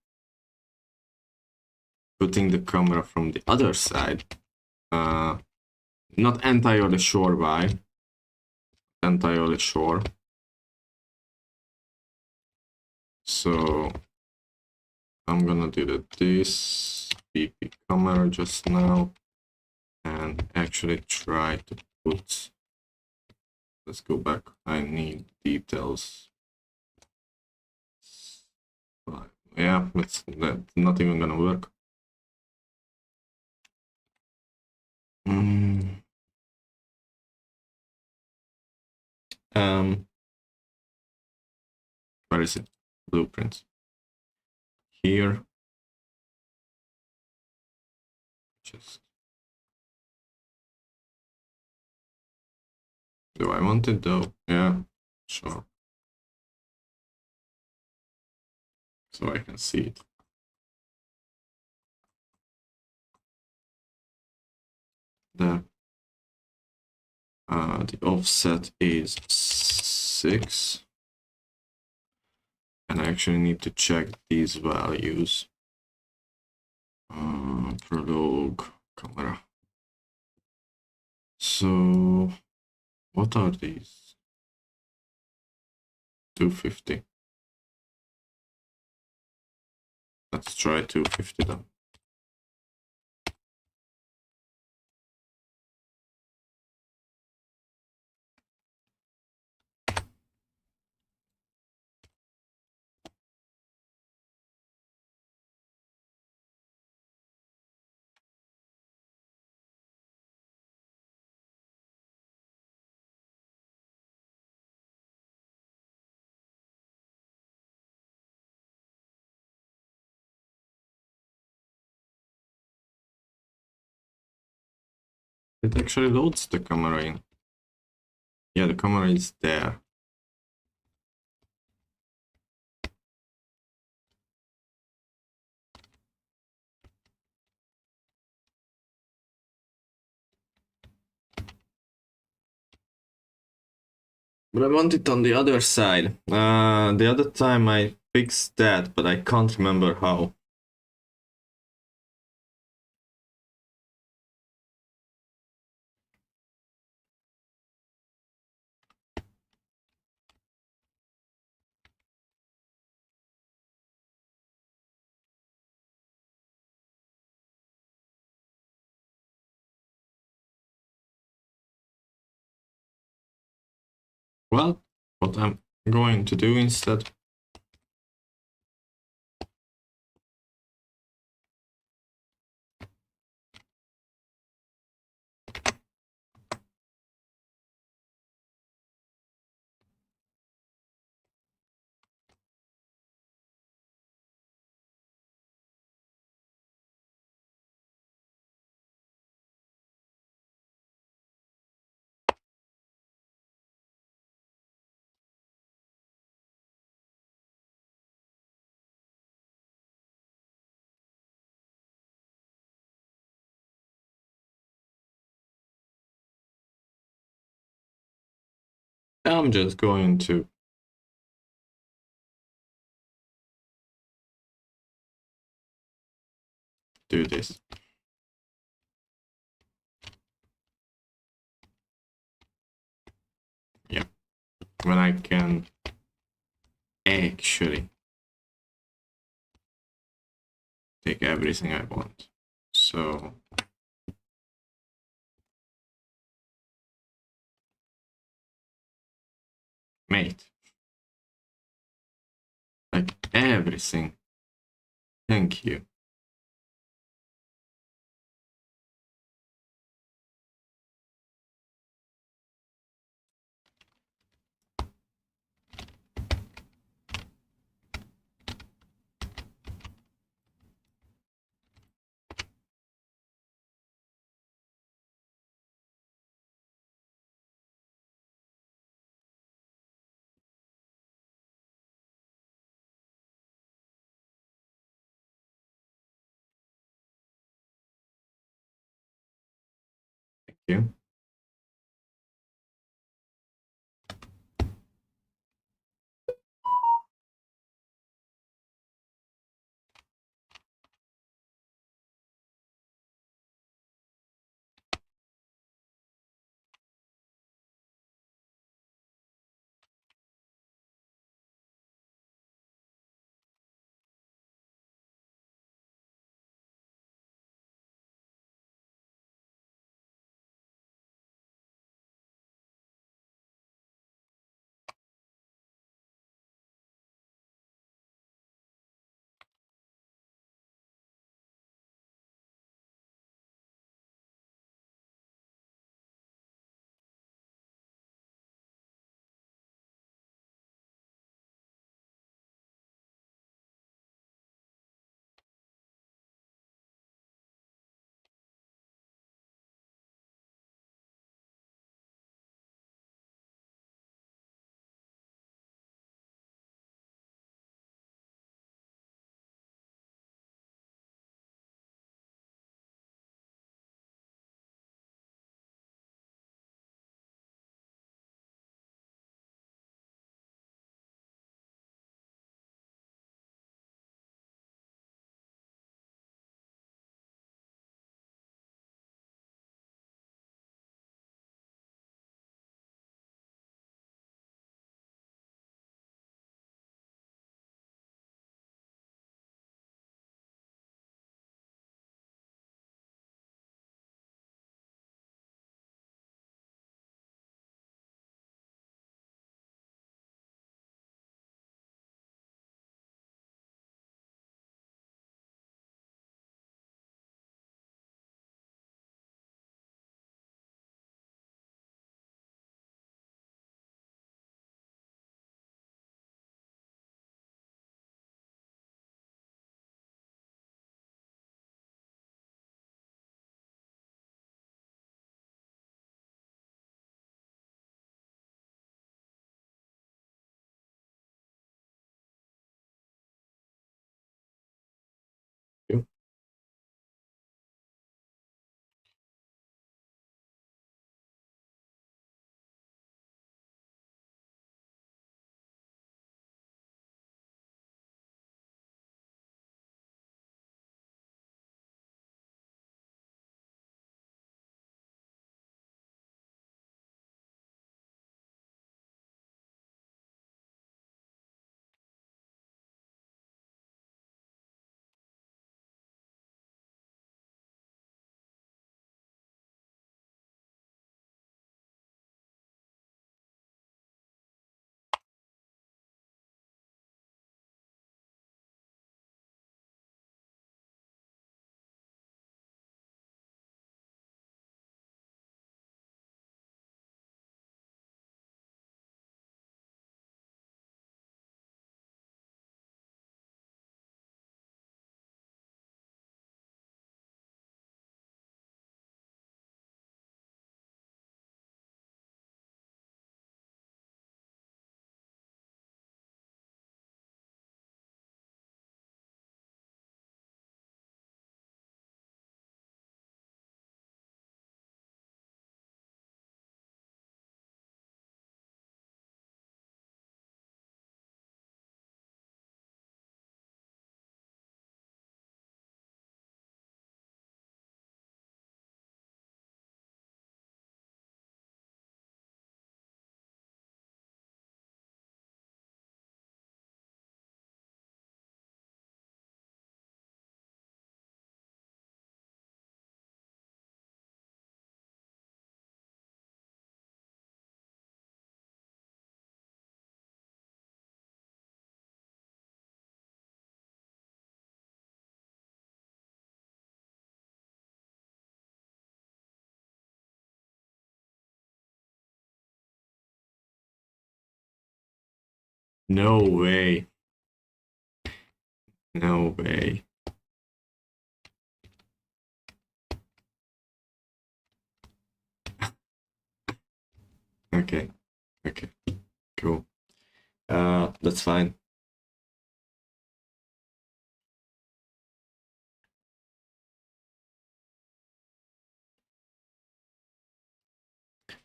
A: putting the camera from the other side. Not entirely sure why. Entirely sure. So I'm gonna delete this PP camera just now. can actually try to put. Let's go back. I need details. Yeah, that's not even gonna work. Where is it? Blueprints. Here. Just. Do I want it though? Yeah, sure. So I can see it. There. The offset is 6. And I actually need to check these values. Prologue, camera. So, what are these? 250. Let's try 250 then. It actually loads the camera in. Yeah, the camera is there. But I want it on the other side. The other time I fixed that, but I can't remember how. Well, what I'm going to do instead. I'm just going to do this. Yeah, when I can actually take everything I want. So mate, like everything. Thank you. Thank you. No way. No way. Okay. Okay. Cool. That's fine.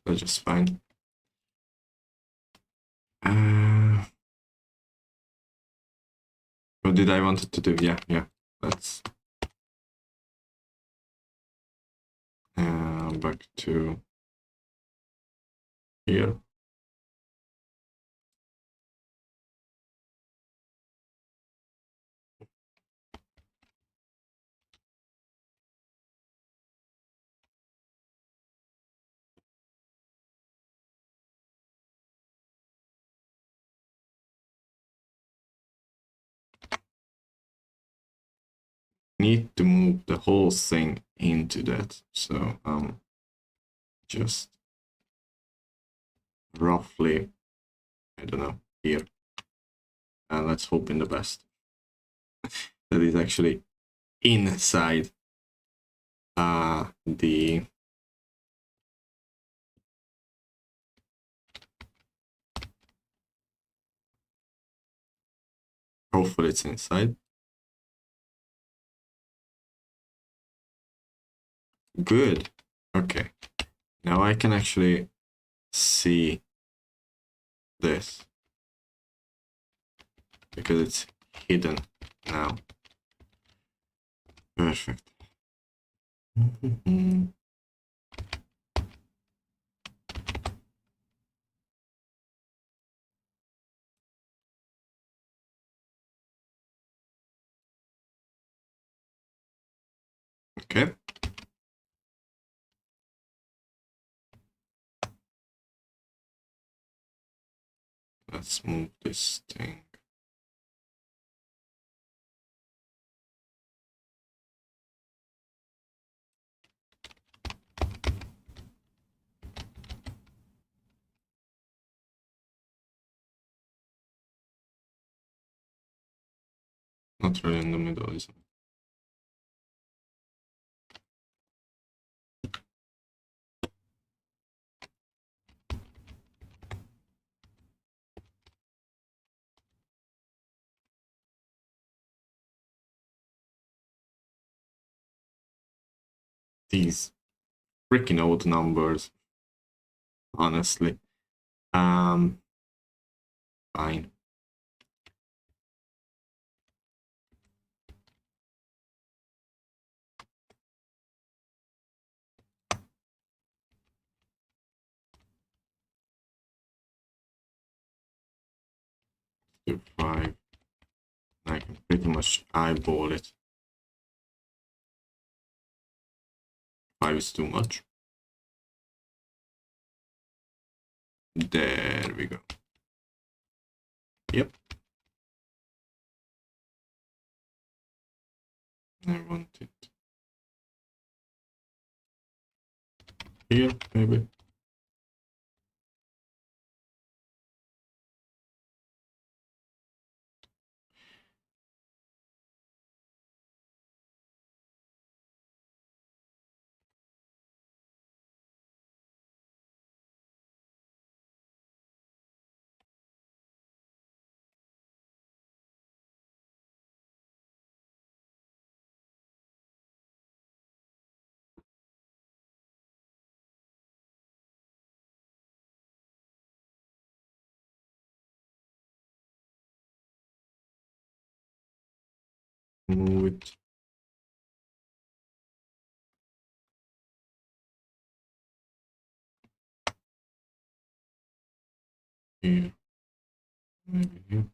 A: That's just fine. What did I want it to do? Yeah. Let's back to here. Need to move the whole thing into that. So just roughly, I don't know, here. And let's hope in the best. That is actually inside the hopefully it's inside. Good. Okay. Now I can actually see this because it's hidden now. Perfect. Okay. Let's move this thing. Not really in the middle, is it? These freaking odd numbers, honestly. Fine. Do 5. I can pretty much eyeball it. 5 is too much. There we go. Yep. I want it here, maybe. Move it. Here. Maybe here.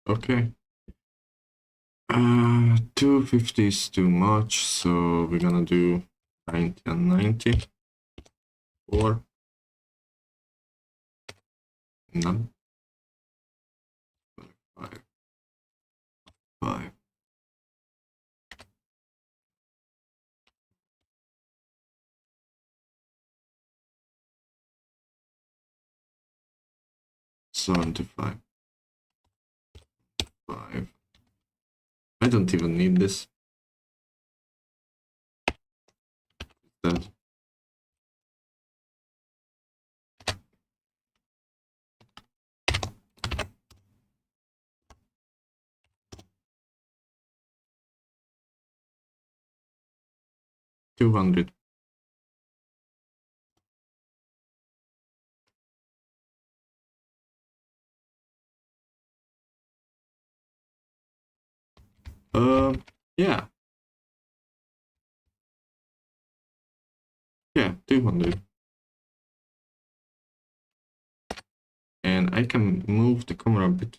A: Okay. 250 is too much, so we're gonna do 90 and 90. Or none. 5. 5. 75. 5. I don't even need this. That. $200. Yeah. Yeah, 200. And I can move the camera a bit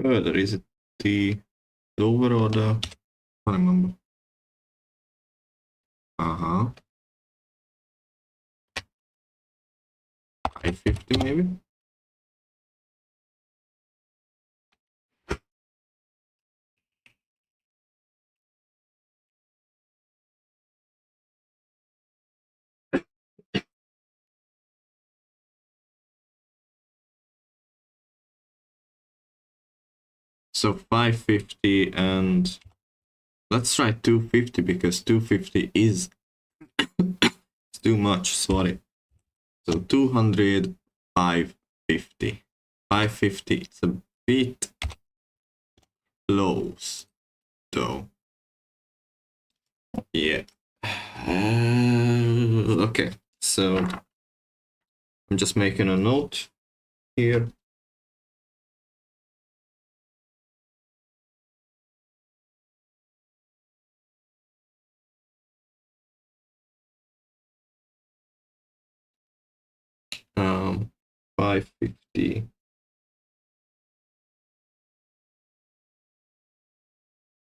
A: further. Is it the lower or the... I don't remember. Uh-huh. 550 maybe? So 550 and let's try 250 because 250 is it's too much, sorry. So 200, 550. 550, it's a bit close though. Yeah. Okay, so I'm just making a note here. Um, 550.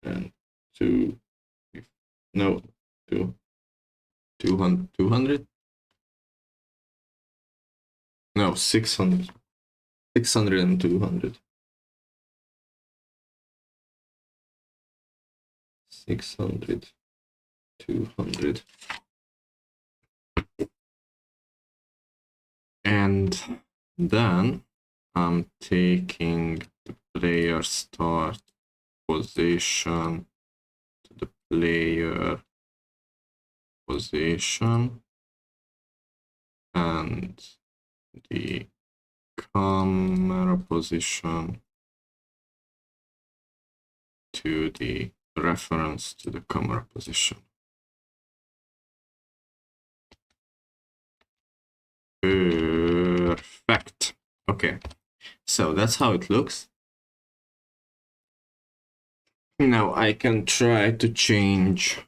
A: And 2, no, 200. No, 600. 600 and 200. 600, 200. And then I'm taking the player start position to the player position and the camera position to the reference to the camera position. Perfect. Okay, so that's how it looks. Now I can try to change,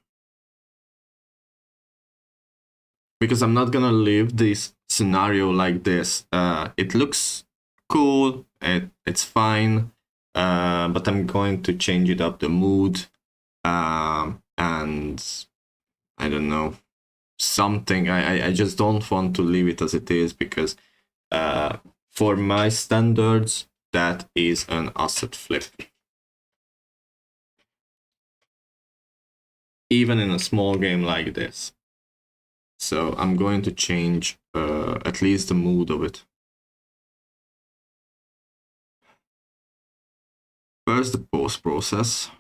A: because I'm not gonna leave this scenario like this. It looks cool, it's fine, but I'm going to change it up, the mood, and I don't know, something. I just don't want to leave it as it is, because for my standards, that is an asset flip. Even in a small game like this. So I'm going to change at least the mood of it. First, the post process.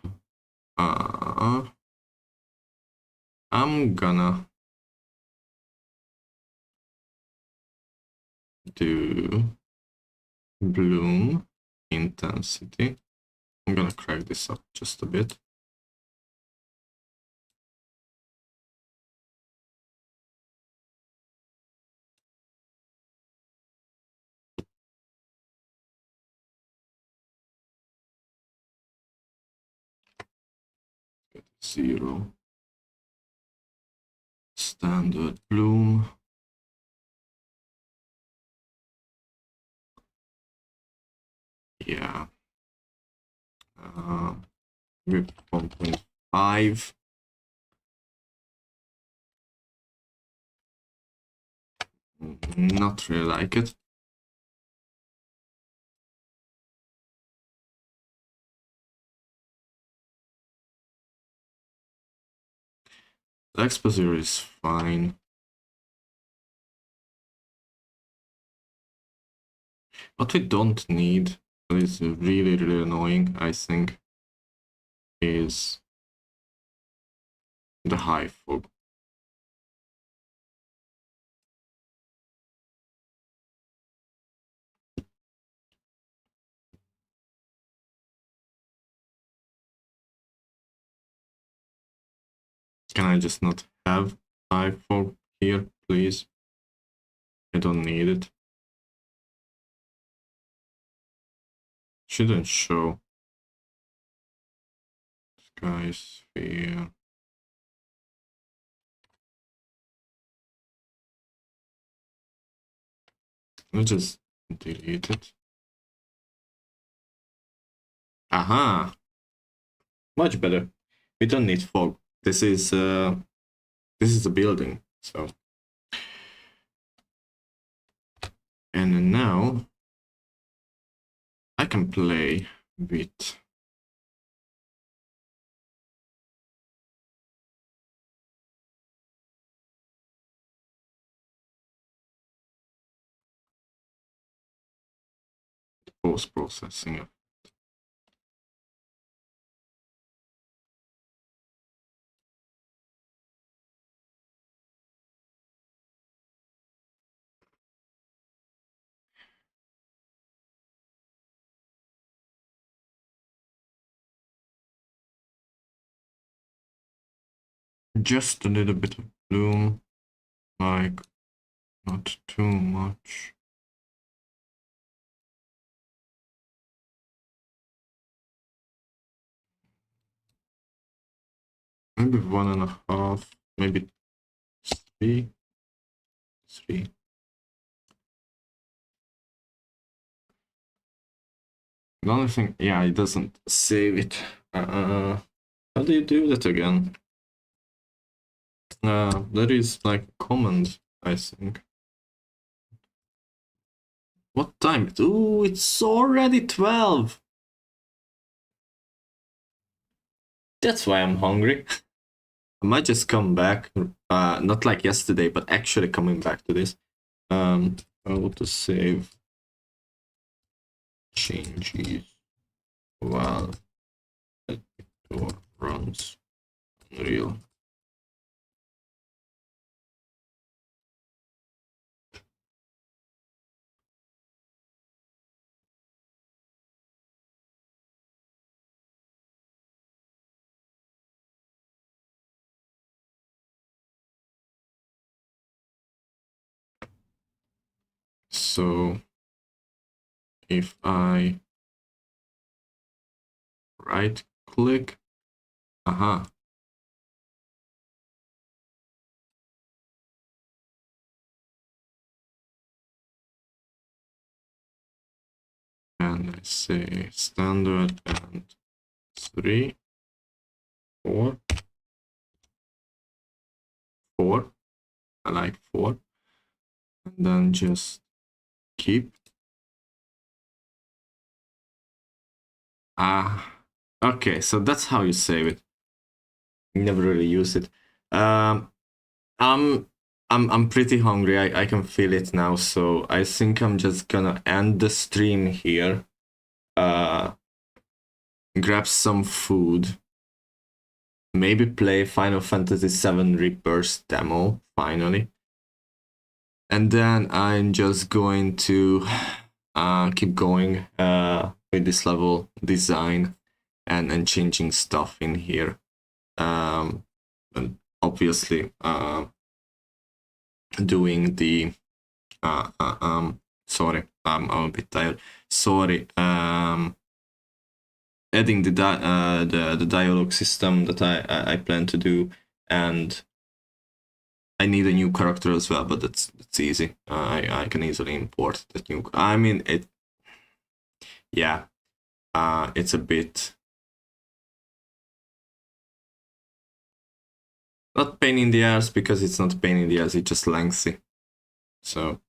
A: I'm gonna do bloom intensity. I'm gonna crack this up just a bit. Get 0. Standard bloom. Yeah. With 1.5. Not really like it. The exposure is fine. What we don't need, that is really, really annoying, I think, is the high fog. Can I just not have high fog here, please? I don't need it. Shouldn't show. Sky sphere. Let's just delete it. Aha! Much better. We don't need fog. This is a building, so. And now I can play with post-processing. Just a little bit of bloom, like not too much. Maybe 1.5, maybe 3. The only thing, yeah, it doesn't save it. How do you do that again? There is like a command, I think. What time? Ooh, it's already 12. That's why I'm hungry. I might just come back, not like yesterday, but actually coming back to this. I want to save changes while it runs Unreal. So if I right click, aha. And I say standard and 3, 4, 4. I like 4. And then just keep. Okay, so that's how you save it. Never really use it. I'm pretty hungry. I can feel it now, so I think I'm just gonna end the stream here. Grab some food. Maybe play Final Fantasy VII Rebirth demo finally. And then I'm just going to keep going with this level design and changing stuff in here. And obviously doing the sorry, I'm a bit tired. Sorry, adding the dialogue system that I plan to do, and I need a new character as well, but that's easy. I can easily import that new. I mean it. Yeah, it's a bit not pain in the ass because it's not pain in the ass. It's just lengthy. So,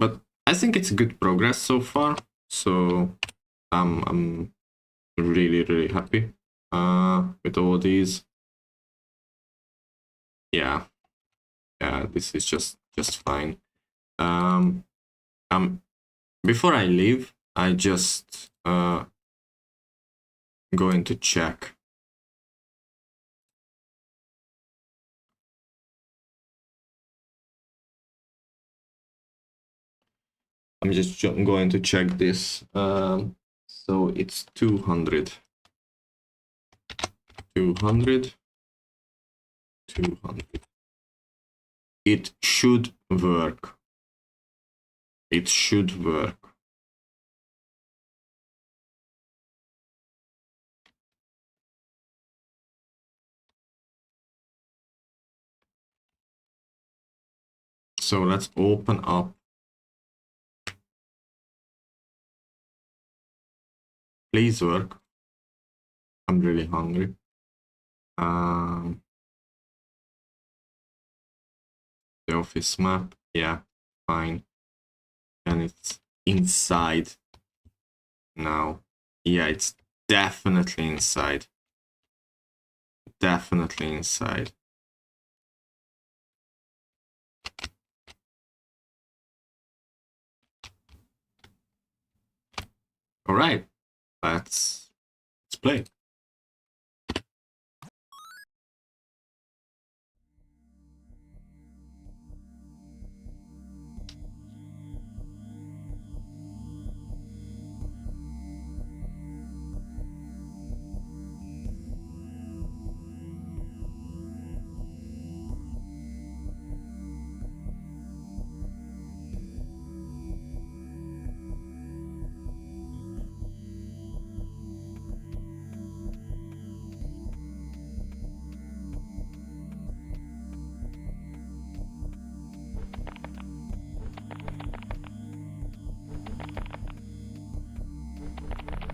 A: but I think it's good progress so far. So I'm really happy with all these. Yeah, this is just fine. before I leave, I just going to check. I'm just going to check this. So it's 200. 200. 200. It should work. It should work. So let's open up. Please work. I'm really hungry. The office map, yeah, fine. And it's inside now. Yeah, it's definitely inside. Definitely inside. All right, let's play.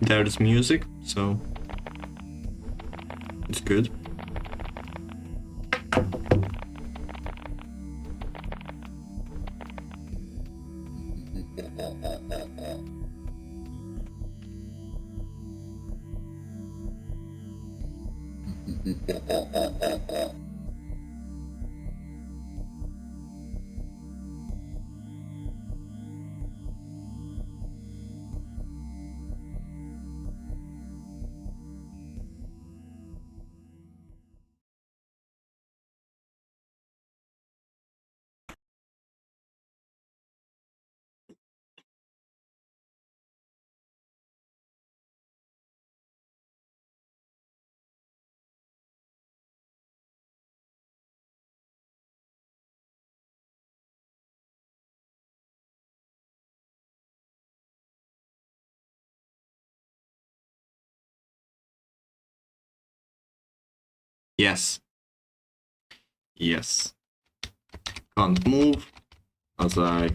A: There's music, so it's good. Yes. Yes. Can't move, as I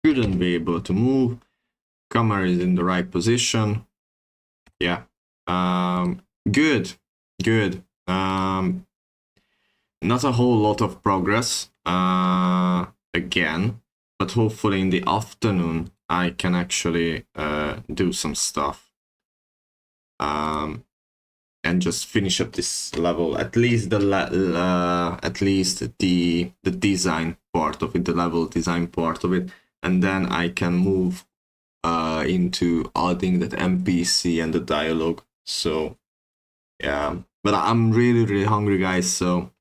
A: shouldn't be able to move. Camera is in the right position. Yeah. Good. Good. Not a whole lot of progress. Again, but hopefully in the afternoon I can actually do some stuff. And just finish up this level, at least the design part of it, the level design part of it, and then I can move into adding that NPC and the dialogue. So yeah, but I'm really hungry, guys, so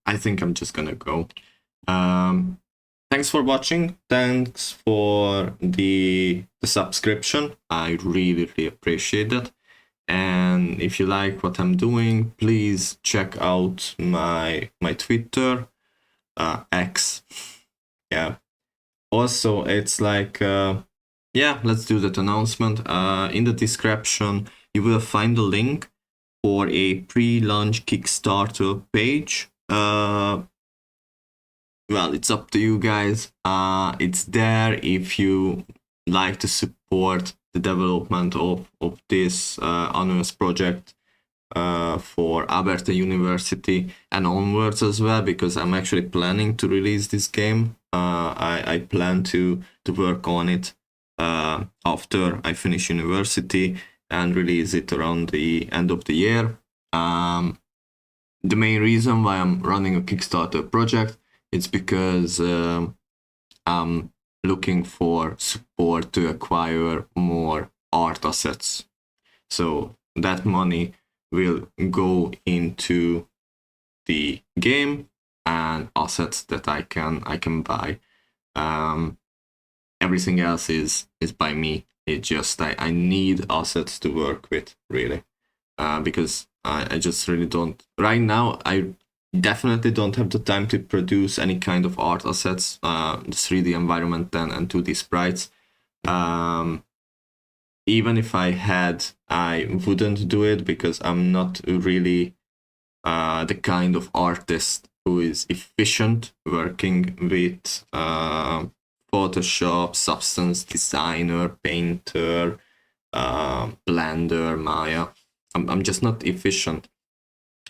A: I think I'm just gonna go. Thanks for watching. Thanks for the subscription. I really appreciate that. And if you like what I'm doing, please check out my Twitter, X. Yeah. Also, it's like, yeah, let's do that announcement. In the description, you will find a link for a pre-launch Kickstarter page. Well, it's up to you guys. It's there if you like to support the development of this honors project for Alberta University and onwards as well, because I'm actually planning to release this game. I plan to work on it after I finish university and release it around the end of the year. The main reason why I'm running a Kickstarter project is because looking for support to acquire more art assets. So that money will go into the game and assets that I can buy. Everything else is by me. It just I need assets to work with, really, because I just really don't right now. I definitely don't have the time to produce any kind of art assets, the 3D environment and 2D sprites. Even if I had, I wouldn't do it because I'm not really the kind of artist who is efficient working with Photoshop, Substance Designer, Painter, Blender, Maya. I'm just not efficient.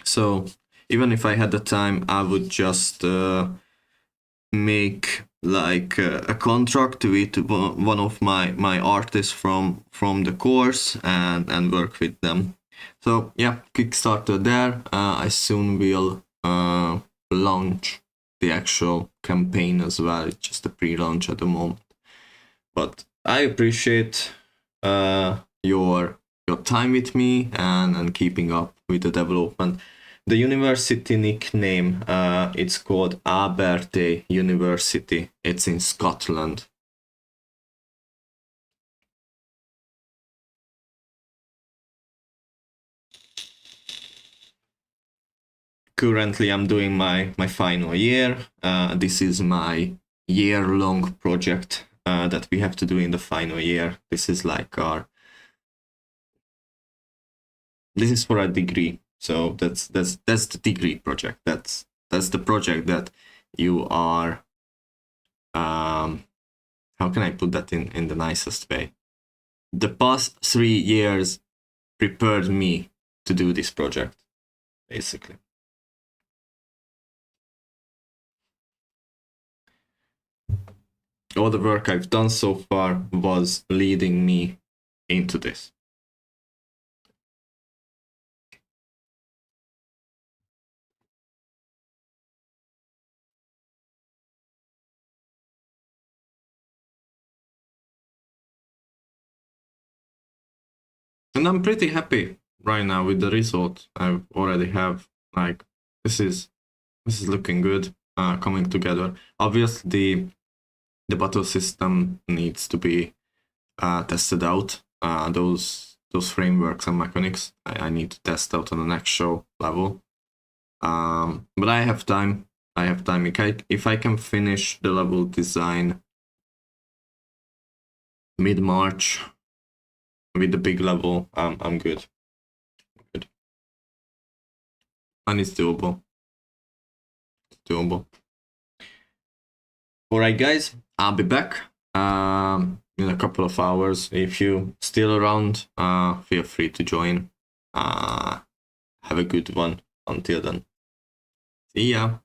A: So even if I had the time, I would just make like a contract with one of my artists from the course and work with them. So yeah, Kickstarter there. I soon will launch the actual campaign as well. It's just a pre-launch at the moment. But I appreciate your time with me and keeping up with the development. The university nickname, it's called Aberte University. It's in Scotland. Currently, I'm doing my final year. This is my year-long project that we have to do in the final year. This is like this is for a degree. So that's the degree project. That's the project that you are. How can I put that in the nicest way? The past 3 years prepared me to do this project, basically. All the work I've done so far was leading me into this. And I'm pretty happy right now with the result I already have. Like, this is looking good, coming together. Obviously, the battle system needs to be tested out. Those frameworks and mechanics I need to test out on an actual level. But I have time. If I can finish the level design mid-March with the big level, I'm good. And it's doable. Alright, guys, I'll be back in a couple of hours. If you're still around, feel free to join. Have a good one. Until then, see ya.